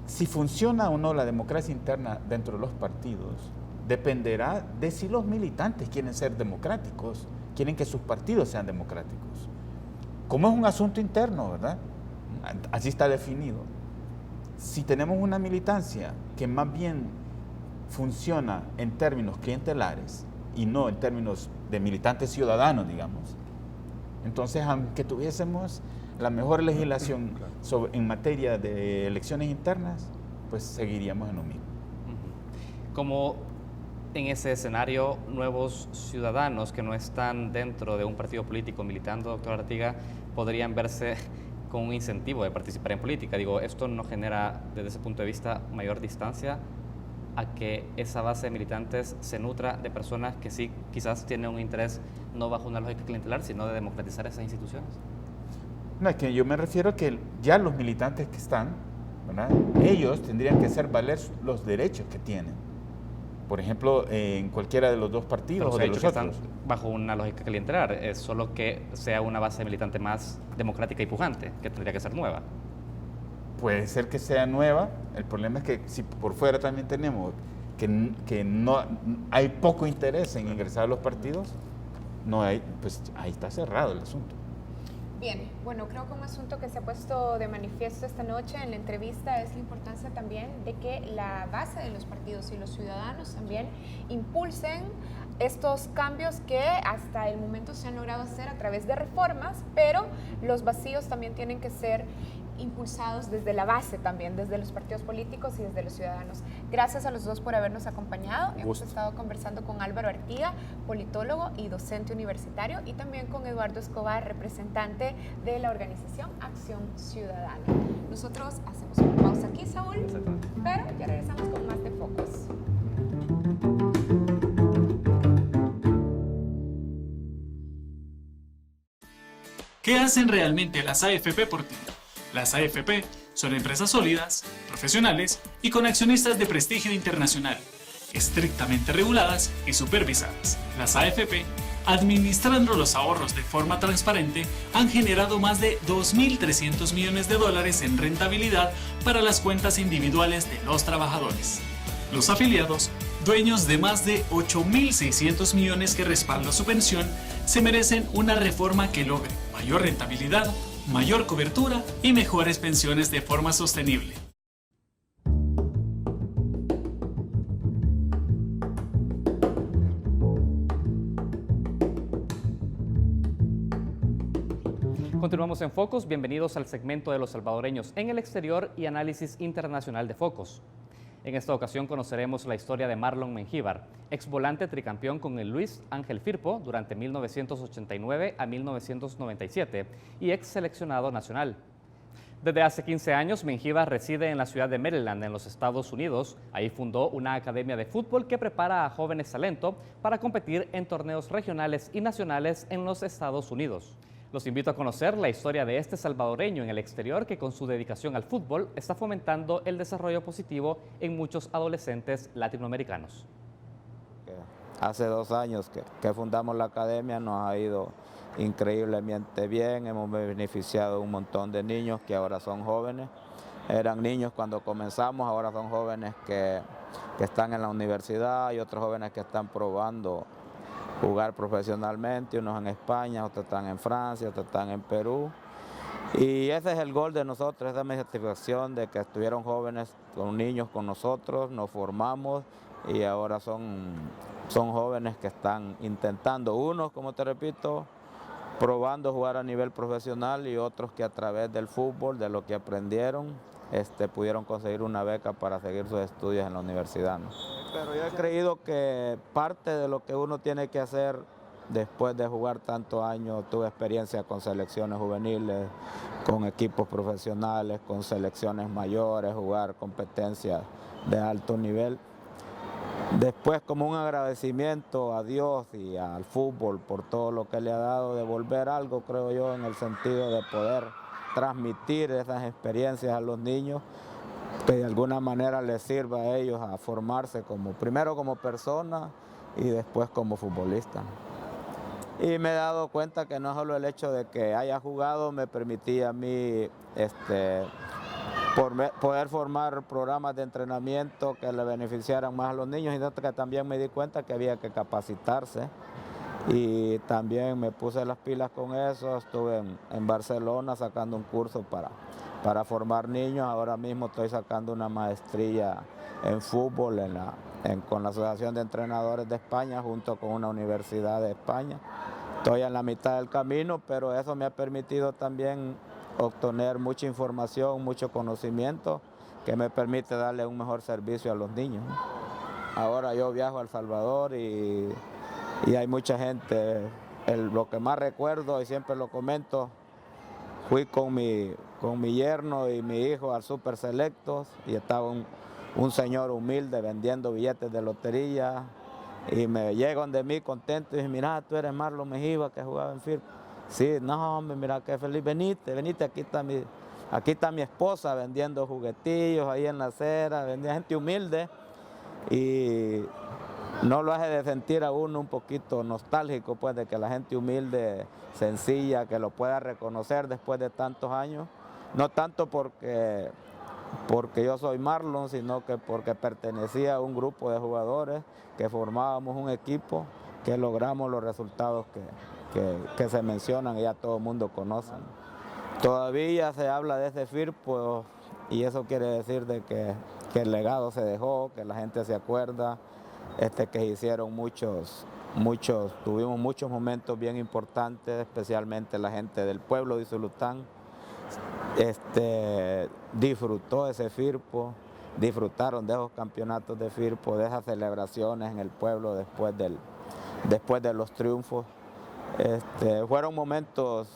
si funciona o no la democracia interna dentro de los partidos, dependerá de si los militantes quieren ser democráticos, quieren que sus partidos sean democráticos. Como es un asunto interno, ¿verdad? Así está definido. Si tenemos una militancia que más bien funciona en términos clientelares y no en términos de militantes ciudadanos, digamos, entonces aunque tuviésemos la mejor legislación en materia de elecciones internas, pues seguiríamos en lo mismo. Como en ese escenario, nuevos ciudadanos que no están dentro de un partido político militando, doctor Artiga, podrían verse con un incentivo de participar en política. Digo, ¿esto no genera, desde ese punto de vista, mayor distancia a que esa base de militantes se nutra de personas que sí quizás tienen un interés no bajo una lógica clientelar, sino de democratizar esas instituciones? No, es que yo me refiero a que ya los militantes que están, ¿verdad?, ellos tendrían que hacer valer los derechos que tienen. Por ejemplo, en cualquiera de los dos partidos o de los otros. Están bajo una lógica clientelar, es solo que sea una base militante más democrática y pujante, que tendría que ser nueva. Puede ser que sea nueva, el problema es que si por fuera también tenemos que no hay poco interés en ingresar a los partidos, no hay, pues ahí está cerrado el asunto. Bien, bueno, creo que un asunto que se ha puesto de manifiesto esta noche en la entrevista es la importancia también de que la base de los partidos y los ciudadanos también impulsen estos cambios que hasta el momento se han logrado hacer a través de reformas, pero los vacíos también tienen que ser impulsados desde la base también, desde los partidos políticos y desde los ciudadanos. Gracias a los dos por habernos acompañado. Hemos estado conversando con Álvaro Artiga, politólogo y docente universitario, y también con Eduardo Escobar, representante de la organización Acción Ciudadana. Nosotros hacemos una pausa aquí, Saúl, pero ya regresamos con más de Focus. ¿Qué hacen realmente las AFP por ti? Las AFP son empresas sólidas, profesionales y con accionistas de prestigio internacional, estrictamente reguladas y supervisadas. Las AFP, administrando los ahorros de forma transparente, han generado más de $2.300 millones en rentabilidad para las cuentas individuales de los trabajadores. Los afiliados, dueños de más de 8.600 millones que respaldan su pensión, se merecen una reforma que logre mayor rentabilidad, mayor cobertura y mejores pensiones de forma sostenible. Continuamos en Focus. Bienvenidos al segmento de los salvadoreños en el exterior y análisis internacional de Focus. En esta ocasión conoceremos la historia de Marlon Mengíbar, ex volante tricampeón con el Luis Ángel Firpo durante 1989 a 1997 y ex seleccionado nacional. Desde hace 15 años, Mengíbar reside en la ciudad de Maryland, en los Estados Unidos. Ahí fundó una academia de fútbol que prepara a jóvenes talento para competir en torneos regionales y nacionales en los Estados Unidos. Los invito a conocer la historia de este salvadoreño en el exterior que con su dedicación al fútbol está fomentando el desarrollo positivo en muchos adolescentes latinoamericanos. Hace 2 años que fundamos la academia, nos ha ido increíblemente bien, hemos beneficiado a un montón de niños que ahora son jóvenes. Eran niños cuando comenzamos, ahora son jóvenes que están en la universidad y otros jóvenes que están probando jugar profesionalmente, unos en España, otros están en Francia, otros están en Perú. Y ese es el gol de nosotros, esa es mi satisfacción de que estuvieron jóvenes con niños con nosotros, nos formamos y ahora son jóvenes que están intentando, unos, como te repito, probando jugar a nivel profesional y otros que a través del fútbol, de lo que aprendieron, pudieron conseguir una beca para seguir sus estudios en la universidad, ¿no? Pero yo he creído que parte de lo que uno tiene que hacer después de jugar tantos años, tuve experiencia con selecciones juveniles, con equipos profesionales, con selecciones mayores, jugar competencias de alto nivel. Después, como un agradecimiento a Dios y al fútbol por todo lo que le ha dado, devolver algo, creo yo, en el sentido de poder transmitir esas experiencias a los niños, que de alguna manera les sirva a ellos a formarse primero como persona y después como futbolista. Y me he dado cuenta que no solo el hecho de que haya jugado me permitía a mí poder formar programas de entrenamiento que le beneficiaran más a los niños, y que también me di cuenta que había que capacitarse y también me puse las pilas con eso. Estuve en Barcelona sacando un curso para formar niños. Ahora mismo estoy sacando una maestría en fútbol con la Asociación de Entrenadores de España junto con una universidad de España. Estoy en la mitad del camino, pero eso me ha permitido también obtener mucha información, mucho conocimiento que me permite darle un mejor servicio a los niños. Ahora yo viajo a El Salvador y hay mucha gente. Lo que más recuerdo, y siempre lo comento, fui con mi yerno y mi hijo al Super Selectos y estaba un señor humilde vendiendo billetes de lotería y me llegan de mí contento y dice: mira, tú eres Marlon Mengíbar que jugaba en Firpo. Sí, no, hombre, mira qué feliz, venite, aquí está mi esposa vendiendo juguetillos ahí en la acera, vendía gente humilde y no lo hace de sentir a uno un poquito nostálgico, pues, de que la gente humilde, sencilla, que lo pueda reconocer después de tantos años, no tanto porque yo soy Marlon, sino que porque pertenecía a un grupo de jugadores que formábamos un equipo que logramos los resultados que se mencionan y ya todo el mundo conoce. Todavía se habla de ese Firpo y eso quiere decir de que el legado se dejó, que la gente se acuerda, que hicieron tuvimos muchos momentos bien importantes, especialmente la gente del pueblo de Usulután. Disfrutó ese Firpo, disfrutaron de esos campeonatos de Firpo, de esas celebraciones en el pueblo después de los triunfos. Fueron momentos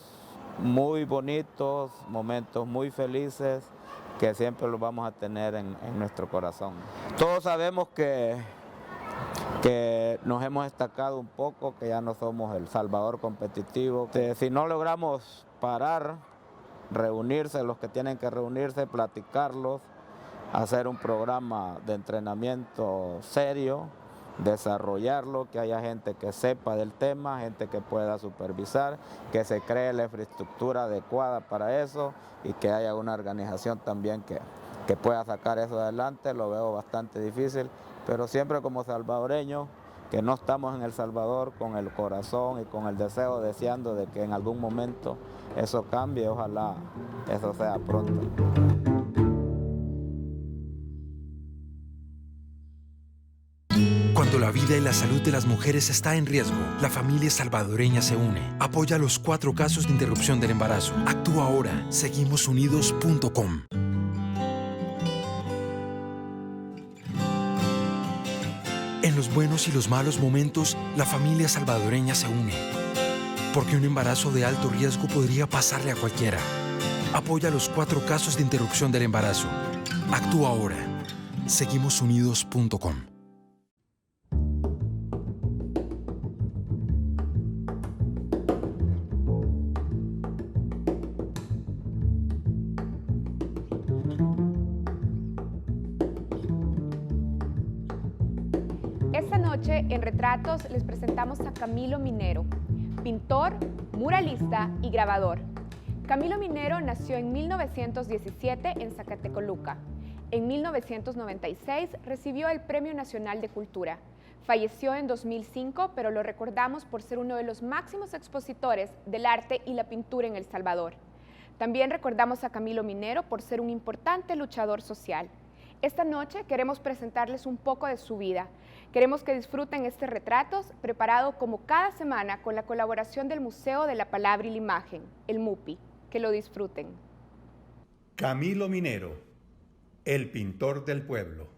muy bonitos, momentos muy felices que siempre los vamos a tener en nuestro corazón. Todos sabemos que nos hemos destacado un poco, que ya no somos El Salvador competitivo. Si no logramos parar, reunirse los que tienen que reunirse, platicarlos, hacer un programa de entrenamiento serio, desarrollarlo, que haya gente que sepa del tema, gente que pueda supervisar, que se cree la infraestructura adecuada para eso y que haya una organización también que pueda sacar eso adelante. Lo veo bastante difícil, pero siempre como salvadoreños, que no estamos en El Salvador, con el corazón y con el deseo, deseando de que en algún momento eso cambie, ojalá eso sea pronto. Cuando la la vida y la salud de las mujeres está en riesgo, la familia salvadoreña se une. Apoya los 4 casos de interrupción del embarazo. Actúa ahora. Seguimosunidos.com. En los buenos y los malos momentos, la familia salvadoreña se une. Porque un embarazo de alto riesgo podría pasarle a cualquiera. Apoya los 4 casos de interrupción del embarazo. Actúa ahora. Seguimosunidos.com. Esta noche en Retratos les presentamos a Camilo Minero, pintor, muralista y grabador. Camilo Minero nació en 1917 en Zacatecoluca. En 1996 recibió el Premio Nacional de Cultura. Falleció en 2005, pero lo recordamos por ser uno de los máximos expositores del arte y la pintura en El Salvador. También recordamos a Camilo Minero por ser un importante luchador social. Esta noche queremos presentarles un poco de su vida. Queremos que disfruten este Retratos, preparado como cada semana con la colaboración del Museo de la Palabra y la Imagen, el MUPI. Que lo disfruten. Camilo Minero, el pintor del pueblo.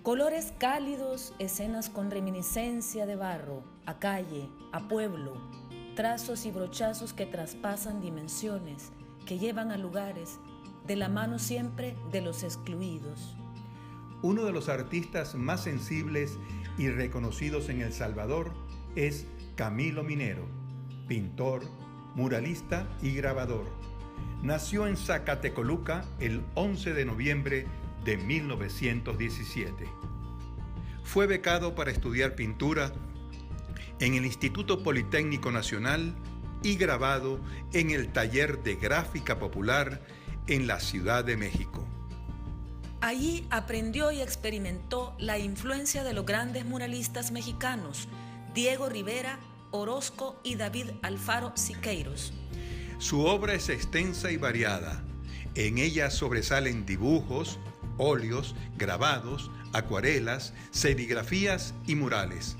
Colores cálidos, escenas con reminiscencia de barro, a calle, a pueblo, trazos y brochazos que traspasan dimensiones, que llevan a lugares, de la mano siempre de los excluidos. Uno de los artistas más sensibles y reconocidos en El Salvador es Camilo Minero, pintor, muralista y grabador. Nació en Zacatecoluca el 11 de noviembre de 1917. Fue becado para estudiar pintura en el Instituto Politécnico Nacional y grabado en el Taller de Gráfica Popular en la Ciudad de México. Allí aprendió y experimentó la influencia de los grandes muralistas mexicanos, Diego Rivera, Orozco y David Alfaro Siqueiros. Su obra es extensa y variada. En ella sobresalen dibujos, óleos, grabados, acuarelas, serigrafías y murales.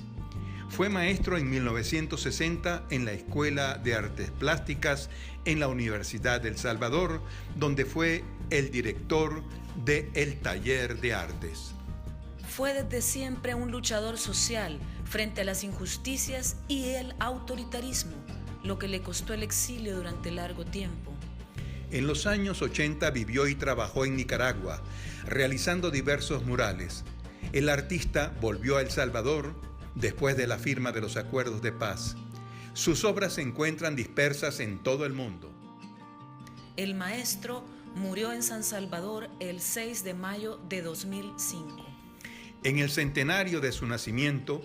Fue maestro en 1960 en la Escuela de Artes Plásticas en la Universidad del Salvador, donde fue el director de El Taller de Artes. Fue desde siempre un luchador social frente a las injusticias y el autoritarismo, lo que le costó el exilio durante largo tiempo. En los años 80 vivió y trabajó en Nicaragua, realizando diversos murales. El artista volvió a El Salvador después de la firma de los acuerdos de paz. Sus obras se encuentran dispersas en todo el mundo. El maestro murió en San Salvador el 6 de mayo de 2005. En el centenario de su nacimiento,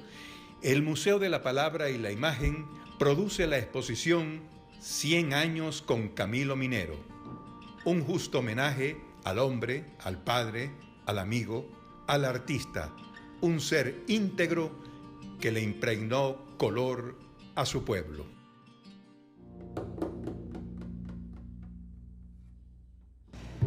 el Museo de la Palabra y la Imagen produce la exposición 100 años con Camilo Minero, un justo homenaje al hombre, al padre, al amigo, al artista, un ser íntegro que le impregnó color a su pueblo.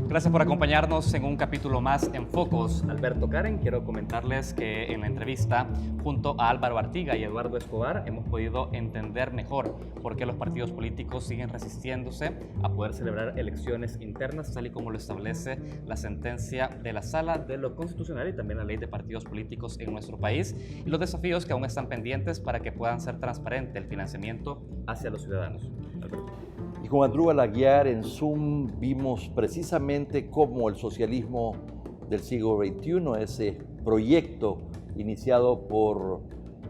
Gracias por acompañarnos en un capítulo más en Focos. Alberto, Karen, quiero comentarles que en la entrevista junto a Álvaro Artiga y Eduardo Escobar hemos podido entender mejor por qué los partidos políticos siguen resistiéndose a poder celebrar elecciones internas, tal y como lo establece la sentencia de la Sala de lo Constitucional y también la Ley de Partidos Políticos en nuestro país, y los desafíos que aún están pendientes para que puedan ser transparente el financiamiento hacia los ciudadanos. Alberto. Y con Andrúbal Aguiar en Zoom vimos precisamente cómo el socialismo del siglo XXI, ese proyecto iniciado por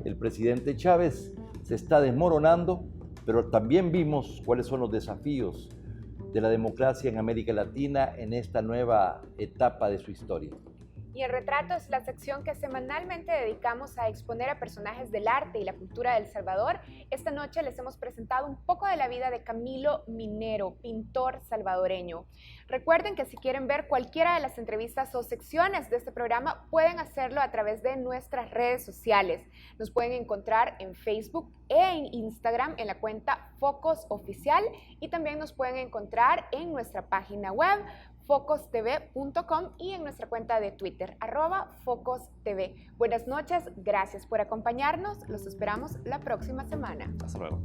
el presidente Chávez, se está desmoronando, pero también vimos cuáles son los desafíos de la democracia en América Latina en esta nueva etapa de su historia. Y en Retratos, la sección que semanalmente dedicamos a exponer a personajes del arte y la cultura de El Salvador, esta noche les hemos presentado un poco de la vida de Camilo Minero, pintor salvadoreño. Recuerden que si quieren ver cualquiera de las entrevistas o secciones de este programa, pueden hacerlo a través de nuestras redes sociales. Nos pueden encontrar en Facebook e en Instagram en la cuenta Focos Oficial, y también nos pueden encontrar en nuestra página web focostv.com y en nuestra cuenta de Twitter, @FocosTV. Buenas noches, gracias por acompañarnos. Los esperamos la próxima semana. Hasta luego.